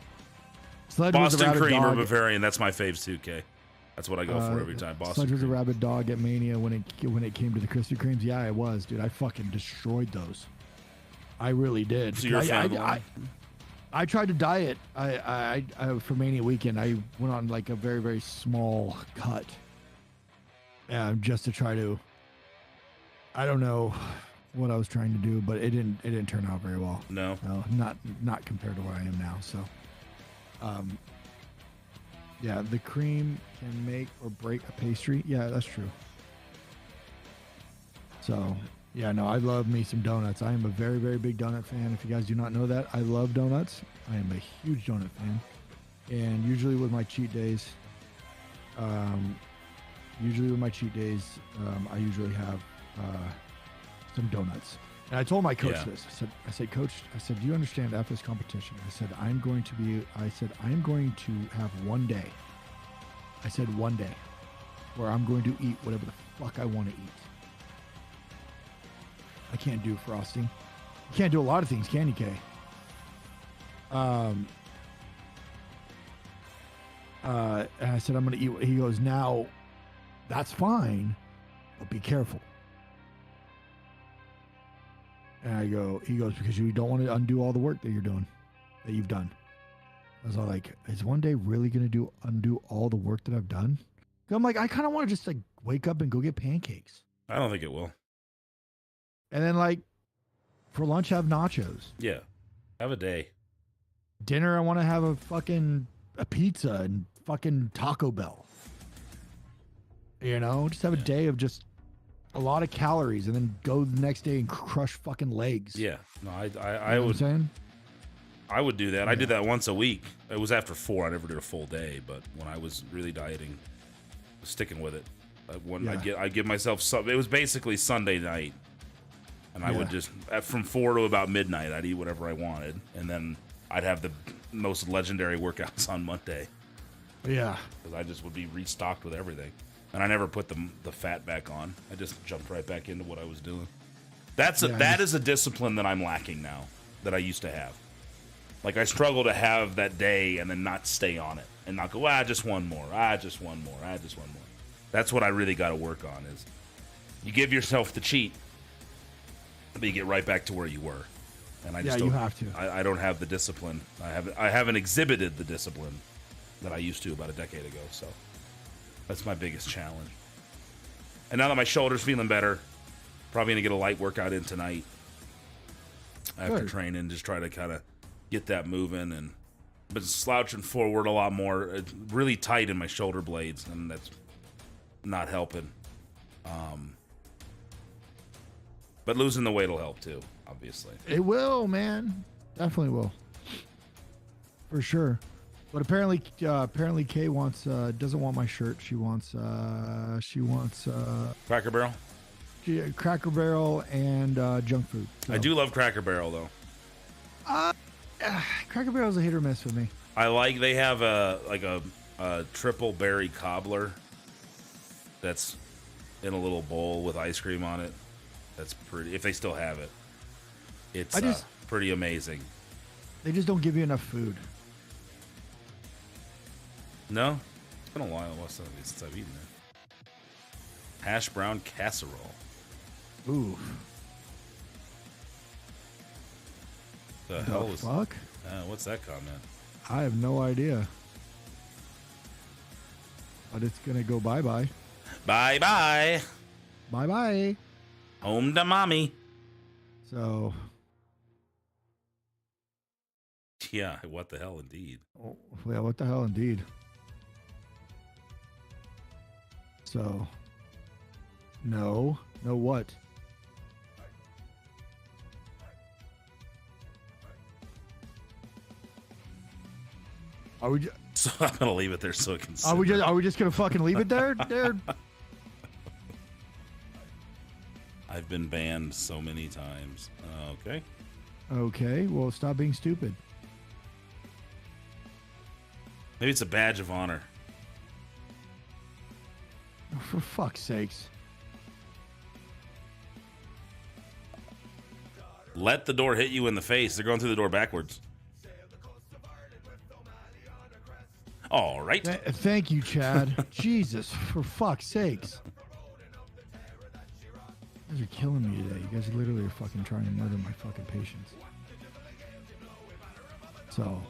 Sledge Boston cream or Bavarian, that's my faves too, Kay. That's what I go for every time. Boston Sledge was a cream. rabid dog at Mania when it came to the Krispy Kremes. Yeah, I was, dude. I fucking destroyed those. I really did. So you're a fan of the one? I tried to diet. I for Mania weekend, I went on like a very, very small cut, just to try to. I don't know what I was trying to do, but it didn't turn out very well. No, not compared to where I am now. So, yeah, the cream can make or break a pastry. Yeah, that's true. So, yeah, no, I love me some donuts. I am a very, very big donut fan. If you guys do not know that, I love donuts. I am a huge donut fan. And usually with my cheat days, I usually have some donuts. And I told my coach this. I said, Coach, do you understand after this competition? I said, I'm going to have one day. I said one day where I'm going to eat whatever the fuck I want to eat. I can't do frosting. You can't do a lot of things, can you, Kay? And I said, I'm going to eat. He goes, now, that's fine, but be careful. And he goes, because you don't want to undo all the work that you've done. I was all like, is one day really going to undo all the work that I've done? I'm like, I kind of want to just like wake up and go get pancakes. I don't think it will. And then like for lunch, have nachos. Yeah. Have a day. Dinner, I want to have a pizza and fucking Taco Bell. You know, just have a day of just a lot of calories and then go the next day and crush fucking legs. Yeah. No, I You know would. what I'm saying? I would do that. Yeah. I did that once a week. It was after 4. I never did a full day, but when I was really dieting, I was sticking with it. I'd give myself some. It was basically Sunday night, and I would just from 4 to about midnight. I'd eat whatever I wanted, and then I'd have the most legendary workouts on Monday. Yeah. Because I just would be restocked with everything, and I never put the fat back on. I just jumped right back into what I was doing. That is a discipline that I'm lacking now that I used to have. Like, I struggle to have that day and then not stay on it and not go, just one more, just one more, just one more. That's what I really got to work on is you give yourself the cheat, but you get right back to where you were. And I just you have to. I don't have the discipline. I haven't exhibited the discipline that I used to about a decade ago. So that's my biggest challenge. And now that my shoulder's feeling better, probably going to get a light workout in tonight after training, just try to kind of get that moving, and been slouching forward a lot more. It's really tight in my shoulder blades, and that's not helping. But losing the weight will help too, obviously. It will, man. Definitely will. For sure. But apparently Kay doesn't want my shirt. She wants Cracker Barrel? Cracker Barrel and junk food. So. I do love Cracker Barrel though. Cracker Barrel's a hit or miss for me. They have a triple berry cobbler that's in a little bowl with ice cream on it. That's pretty, if they still have it. It's pretty amazing. They just don't give you enough food. No? It's been a while since I've eaten it. Hash brown casserole. Ooh. The hell is fuck? What's that comment? I have no idea. but it's gonna go bye-bye. Bye-bye. Bye-bye. Home to mommy. So, yeah, what the hell, indeed. oh, yeah, what the hell, indeed. So, no what? Are we? So I'm gonna leave it there so it can. Are we just gonna fucking leave it there, dude? I've been banned so many times. Okay. Okay. Well, stop being stupid. Maybe it's a badge of honor. Oh, for fuck's sakes. Let the door hit you in the face. They're going through the door backwards. All right. Thank you, Chad. Jesus, for fuck's sakes. You guys are killing me today. You guys literally are fucking trying to murder my fucking patience. So.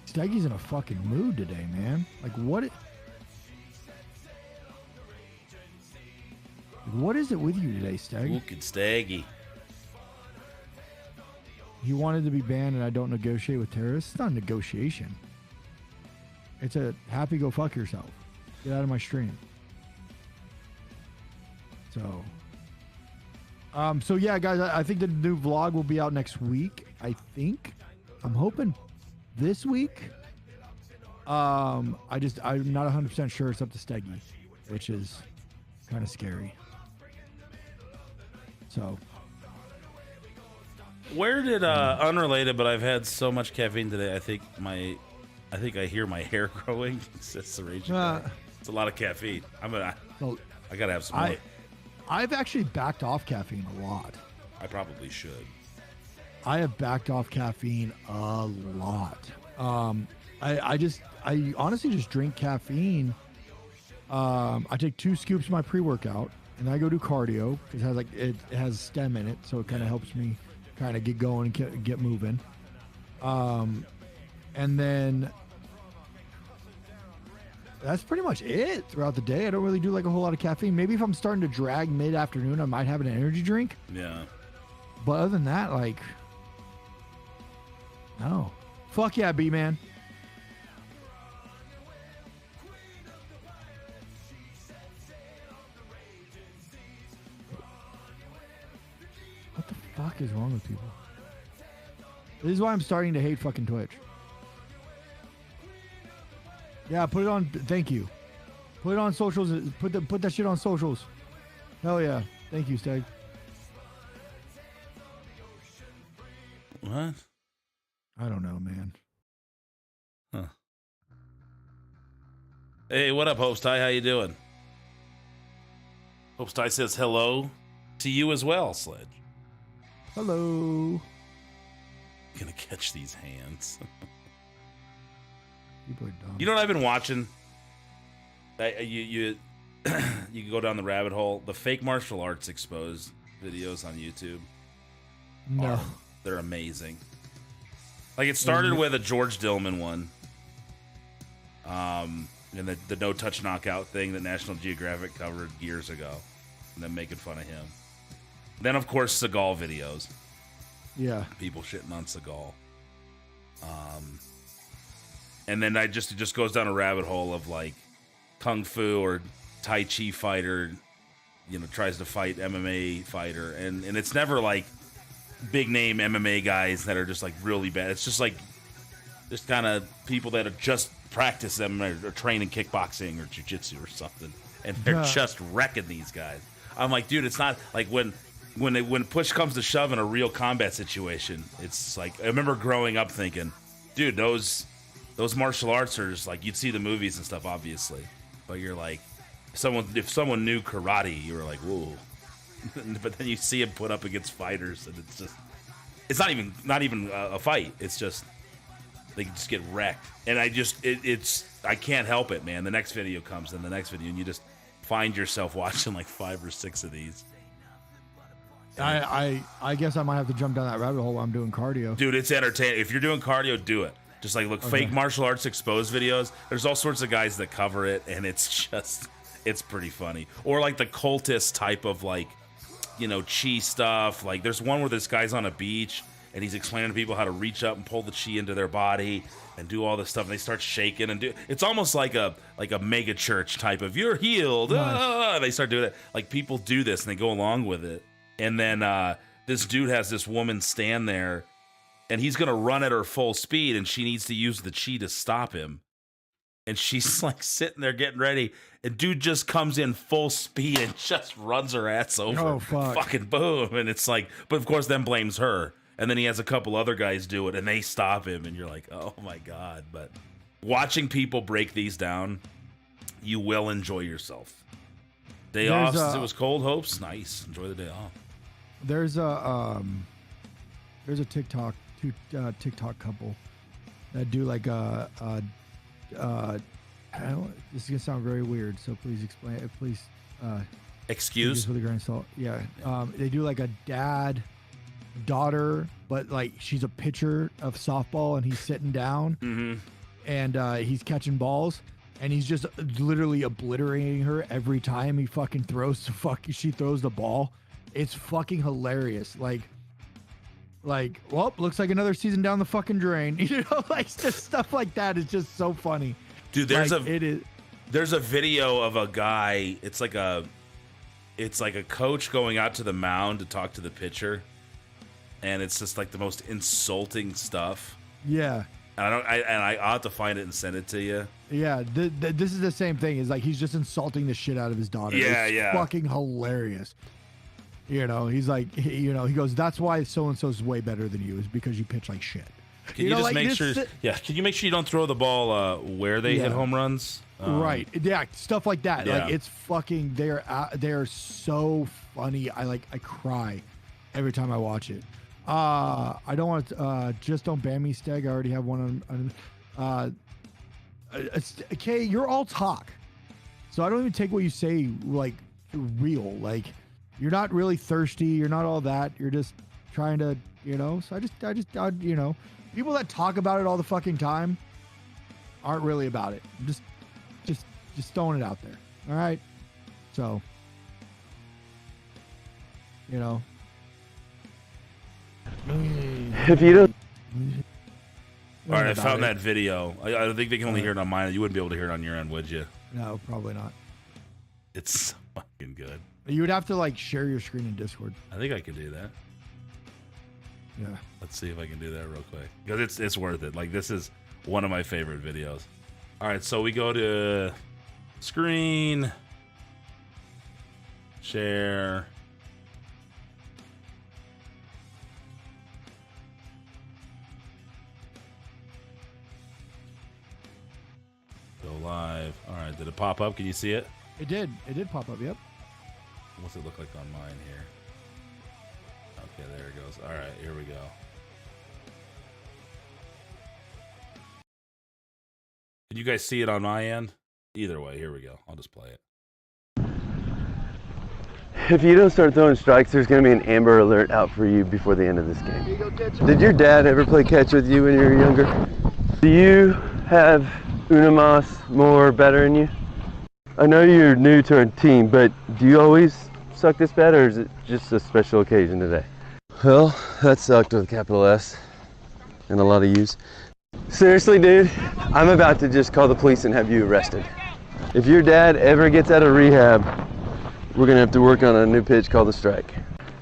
Steggy's in a fucking mood today, man. Like, what is it with you today, Steg? Look at Staggy. He wanted to be banned and I don't negotiate with terrorists. It's not a negotiation. It's a happy go fuck yourself. Get out of my stream. So. So yeah, guys, I think the new vlog will be out next week. I think. I'm hoping this week. I'm not 100% sure. It's up to Steggy, which is kind of scary. So. Where did unrelated, but I've had so much caffeine today. I think I hear my hair growing. It's the raging. It's a lot of caffeine. I gotta have some more. I've actually backed off caffeine a lot. I probably should. I have backed off caffeine a lot. I honestly just drink caffeine. I take 2 scoops of my pre-workout and I go do cardio because it has stem in it, so it kind of helps me kind of get going and get moving. And then that's pretty much it throughout the day. I don't really do like a whole lot of caffeine. Maybe if I'm starting to drag mid-afternoon, I might have an energy drink. Yeah. But other than that, like, no. Fuck yeah, B-Man. What the fuck is wrong with people? This is why I'm starting to hate fucking Twitch. Yeah, put it on. Thank you. Put it on socials. Put that shit on socials. Hell yeah. Thank you, Steg. What? I don't know, man. Huh. Hey, what up, Hope Ty? How you doing? Hope Ty says hello to you as well, Sledge. Hello. Gonna catch these hands. People are dumb. You know what I've been watching? You can go down the rabbit hole. The fake martial arts exposed videos on YouTube. No. They're amazing. Like, it started with a George Dillman one. And the no-touch knockout thing that National Geographic covered years ago. And then making fun of him. Then, of course, Seagal videos. Yeah. People shitting on Seagal. And then it just goes down a rabbit hole of, like, Kung Fu or Tai Chi fighter, tries to fight MMA fighter. And it's never, like, big name MMA guys that are just, like, really bad. It's just, like, just kind of people that have just practiced them or train in kickboxing or jiu-jitsu or something. And they're just wrecking these guys. I'm like, dude, it's not, like, when push comes to shove in a real combat situation, it's like, I remember growing up thinking, dude, those martial arts are just like, you'd see the movies and stuff, obviously, but you're like, if someone knew karate, you were like, whoa. But then you see him put up against fighters, and it's not even a fight. It's just they just get wrecked, and I can't help it, man. The next video comes, and the next video, and you just find yourself watching like 5 or 6 of these. I guess I might have to jump down that rabbit hole while I'm doing cardio. Dude, it's entertaining. If you're doing cardio, do it. Just like look, fake martial arts exposed videos. There's all sorts of guys that cover it, and it's pretty funny. Or like the cultist type of like, chi stuff. Like there's one where this guy's on a beach and he's explaining to people how to reach up and pull the chi into their body and do all this stuff. And they start shaking and it's almost like a mega church type of you're healed. Nice. They start doing it. Like people do this and they go along with it. And then this dude has this woman stand there and he's going to run at her full speed and she needs to use the chi to stop him. And she's like sitting there getting ready. And dude just comes in full speed and just runs her ass over. Oh, fuck. Fucking boom. And it's like, but of course then blames her. And then he has a couple other guys do it and they stop him. And you're like, oh my God. But watching people break these down, you will enjoy yourself. Day off since it was cold, Hopes. Nice. Enjoy the day off. There's a TikTok couple that do like this is gonna sound very weird, so please explain it. Please excuse with a grain of salt. Yeah. They do like a dad daughter, but like she's a pitcher of softball and he's sitting down and he's catching balls and he's just literally obliterating her every time he fucking she throws the ball. It's fucking hilarious. Like, well, looks like another season down the fucking drain. Like just stuff like that is just so funny. Dude, there's a video of a guy. It's like a coach going out to the mound to talk to the pitcher, and it's just like the most insulting stuff. Yeah. And I'll have to find it and send it to you. Yeah, this is the same thing. Is like he's just insulting the shit out of his daughter. It's fucking hilarious. He's like, he goes, that's why so-and-so's way better than you is because you pitch like shit. Can you just make sure? Yeah. Can you make sure you don't throw the ball where they hit home runs? Right. Yeah. Stuff like that. Yeah. Like it's fucking. They're so funny. I cry every time I watch it. I don't want to. Just don't ban me, Steg. I already have one on. Okay, you're all talk, so I don't even take what you say like real. Like you're not really thirsty. You're not all that. You're just trying to. So I just. People that talk about it all the fucking time aren't really about it. I'm just throwing it out there. All right. So, if you don't. All right, I found that video. I don't think they can only hear it on mine. You wouldn't be able to hear it on your end, would you? No, probably not. It's so fucking good. You would have to like share your screen in Discord. I think I could do that. Yeah. Let's see if I can do that real quick. Because it's worth it. Like, this is one of my favorite videos. All right, so we go to screen, share. Go live. All right, did it pop up? Can you see it? It did. It did pop up, yep. What's it look like on mine here? Okay, there it goes. All right, here we go. Can you guys see it on my end? Either way, here we go. I'll just play it. If you don't start throwing strikes, there's going to be an Amber Alert out for you before the end of this game. Did your dad ever play catch with you when you were younger? Do you have una mas more better in you? I know you're new to our team, but do you always suck this bad, or is it just a special occasion today? Well, that sucked with a capital S and a lot of U's. Seriously, dude, I'm about to just call the police and have you arrested. If your dad ever gets out of rehab, we're gonna have to work on a new pitch called the strike.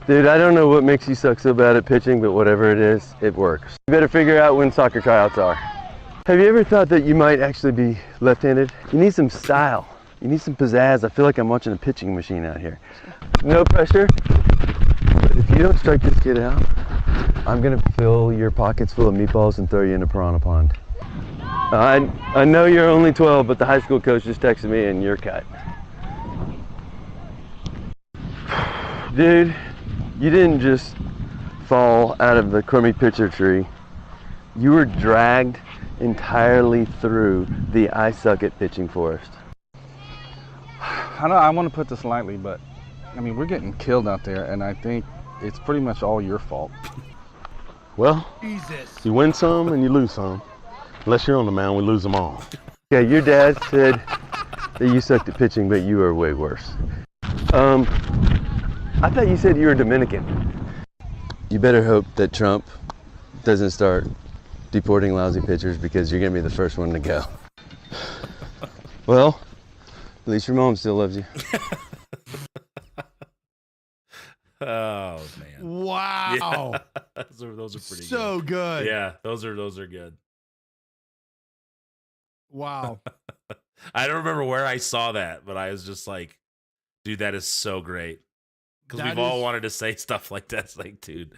Dude, I don't know what makes you suck so bad at pitching, but whatever it is, it works. You better figure out when soccer tryouts are. Have you ever thought that you might actually be left-handed? You need some style. You need some pizzazz. I feel like I'm watching a pitching machine out here. No pressure. But if you don't strike this kid out, I'm gonna fill your pockets full of meatballs and throw you in a piranha pond. I know you're only 12, but the high school coach just texted me and you're cut. Dude, you didn't just fall out of the crummy pitcher tree. You were dragged entirely through the I suck at pitching forest. I want to put this lightly, but I mean, we're getting killed out there, and I think it's pretty much all your fault. Well, Jesus. you win some and you lose some. Unless you're on the mound, we lose them all. Yeah, your dad said that you sucked at pitching, but you are way worse. I thought you said you were Dominican. You better hope that Trump doesn't start deporting lousy pitchers because you're gonna be the first one to go. Well, at least your mom still loves you. Oh man! Wow. Yeah. Those are pretty so good. Yeah, those are good. Wow. I don't remember where I saw that, but I was just like, dude, that is so great. Because we've all wanted to say stuff like that. It's like, dude.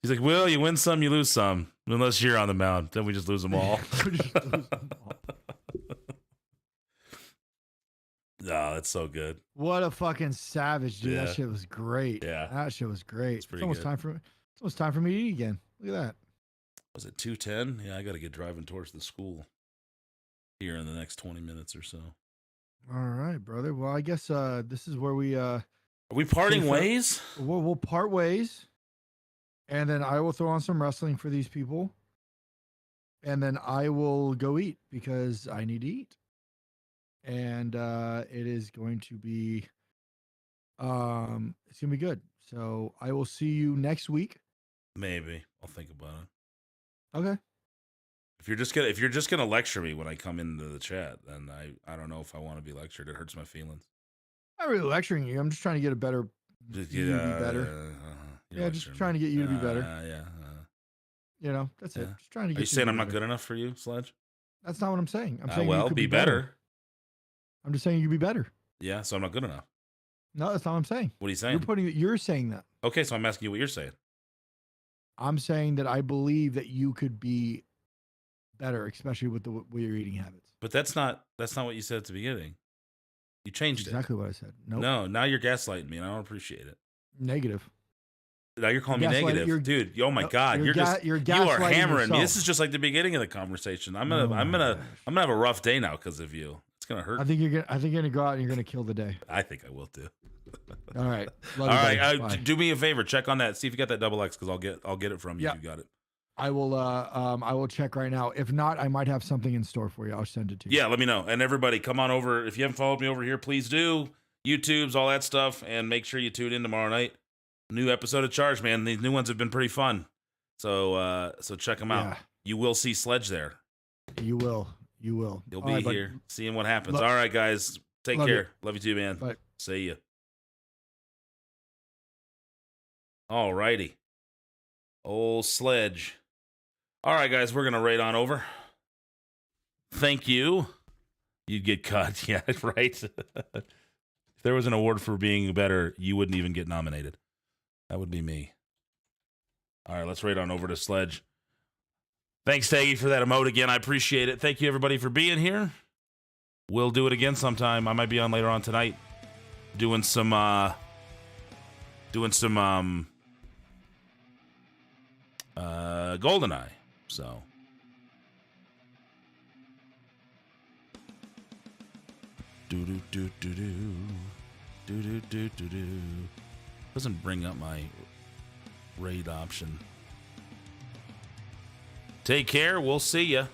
He's like, well, you win some, you lose some. Unless you're on the mound. Then we just lose them all. No, that's so good. What a fucking savage, dude. Yeah. That shit was great. Yeah. That shit was great. It's good. almost time for me to eat again. Look at that. Was it 2:10? Yeah, I got to get driving towards the school here in the next 20 minutes or so. All right, brother. Well, I guess this is where we Are we parting ways? We'll part ways. And then I will throw on some wrestling for these people. And then I will go eat because I need to eat. And it is going to be it's gonna be good. So I will see you next week. Maybe. I'll think about it. Okay. If you're just gonna lecture me when I come into the chat, then I don't know if I want to be lectured. It hurts my feelings. I'm not really lecturing you. I'm just trying to get a better you to be better. Yeah, just trying to get you to be better. Yeah. You know, that's it. Yeah. Just trying to get Are you saying to I'm be not better. good enough for you, Sledge? That's not what I'm saying. I'm saying you well, could be better. I'm just saying you could be better. Yeah, so I'm not good enough. No, that's not what I'm saying. What are you saying? You're saying that. Okay, so I'm asking you what you're saying. I'm saying that I believe that you could be better, especially with with your eating habits. But that's not what you said at the beginning. You changed Exactly what I said. Nope. No, now you're gaslighting me, and I don't appreciate it. Negative. Now you're calling me negative, dude. Oh my God, you are hammering me. This is just like the beginning of the conversation. I'm gonna have a rough day now because of you. It's gonna hurt. I think you're gonna go out and you're gonna kill the day. I think I will too. All right. All right. Do me a favor. Check on that. See if you got that double X because I'll get it from you. Yeah. If you got it. I will check right now. If not, I might have something in store for you. I'll send it to you. Yeah, let me know. And everybody, come on over. If you haven't followed me over here, please do. YouTube's, all that stuff, and make sure you tune in tomorrow night. New episode of Charge, man. These new ones have been pretty fun. So check them out. Yeah. You will see Sledge there. You will. You'll be here seeing what happens. All right, guys. Take care. Love you too, man. Bye. See ya. All righty. Old Sledge. All right, guys. We're going to raid on over. Thank you. You'd get cut. Yeah, right. If there was an award for being better, you wouldn't even get nominated. That would be me. All right, let's raid on over to Sledge. Thanks, Taggy, for that emote again. I appreciate it. Thank you, everybody, for being here. We'll do it again sometime. I might be on later on tonight doing some GoldenEye. So doesn't bring up my raid option. Take care. We'll see ya.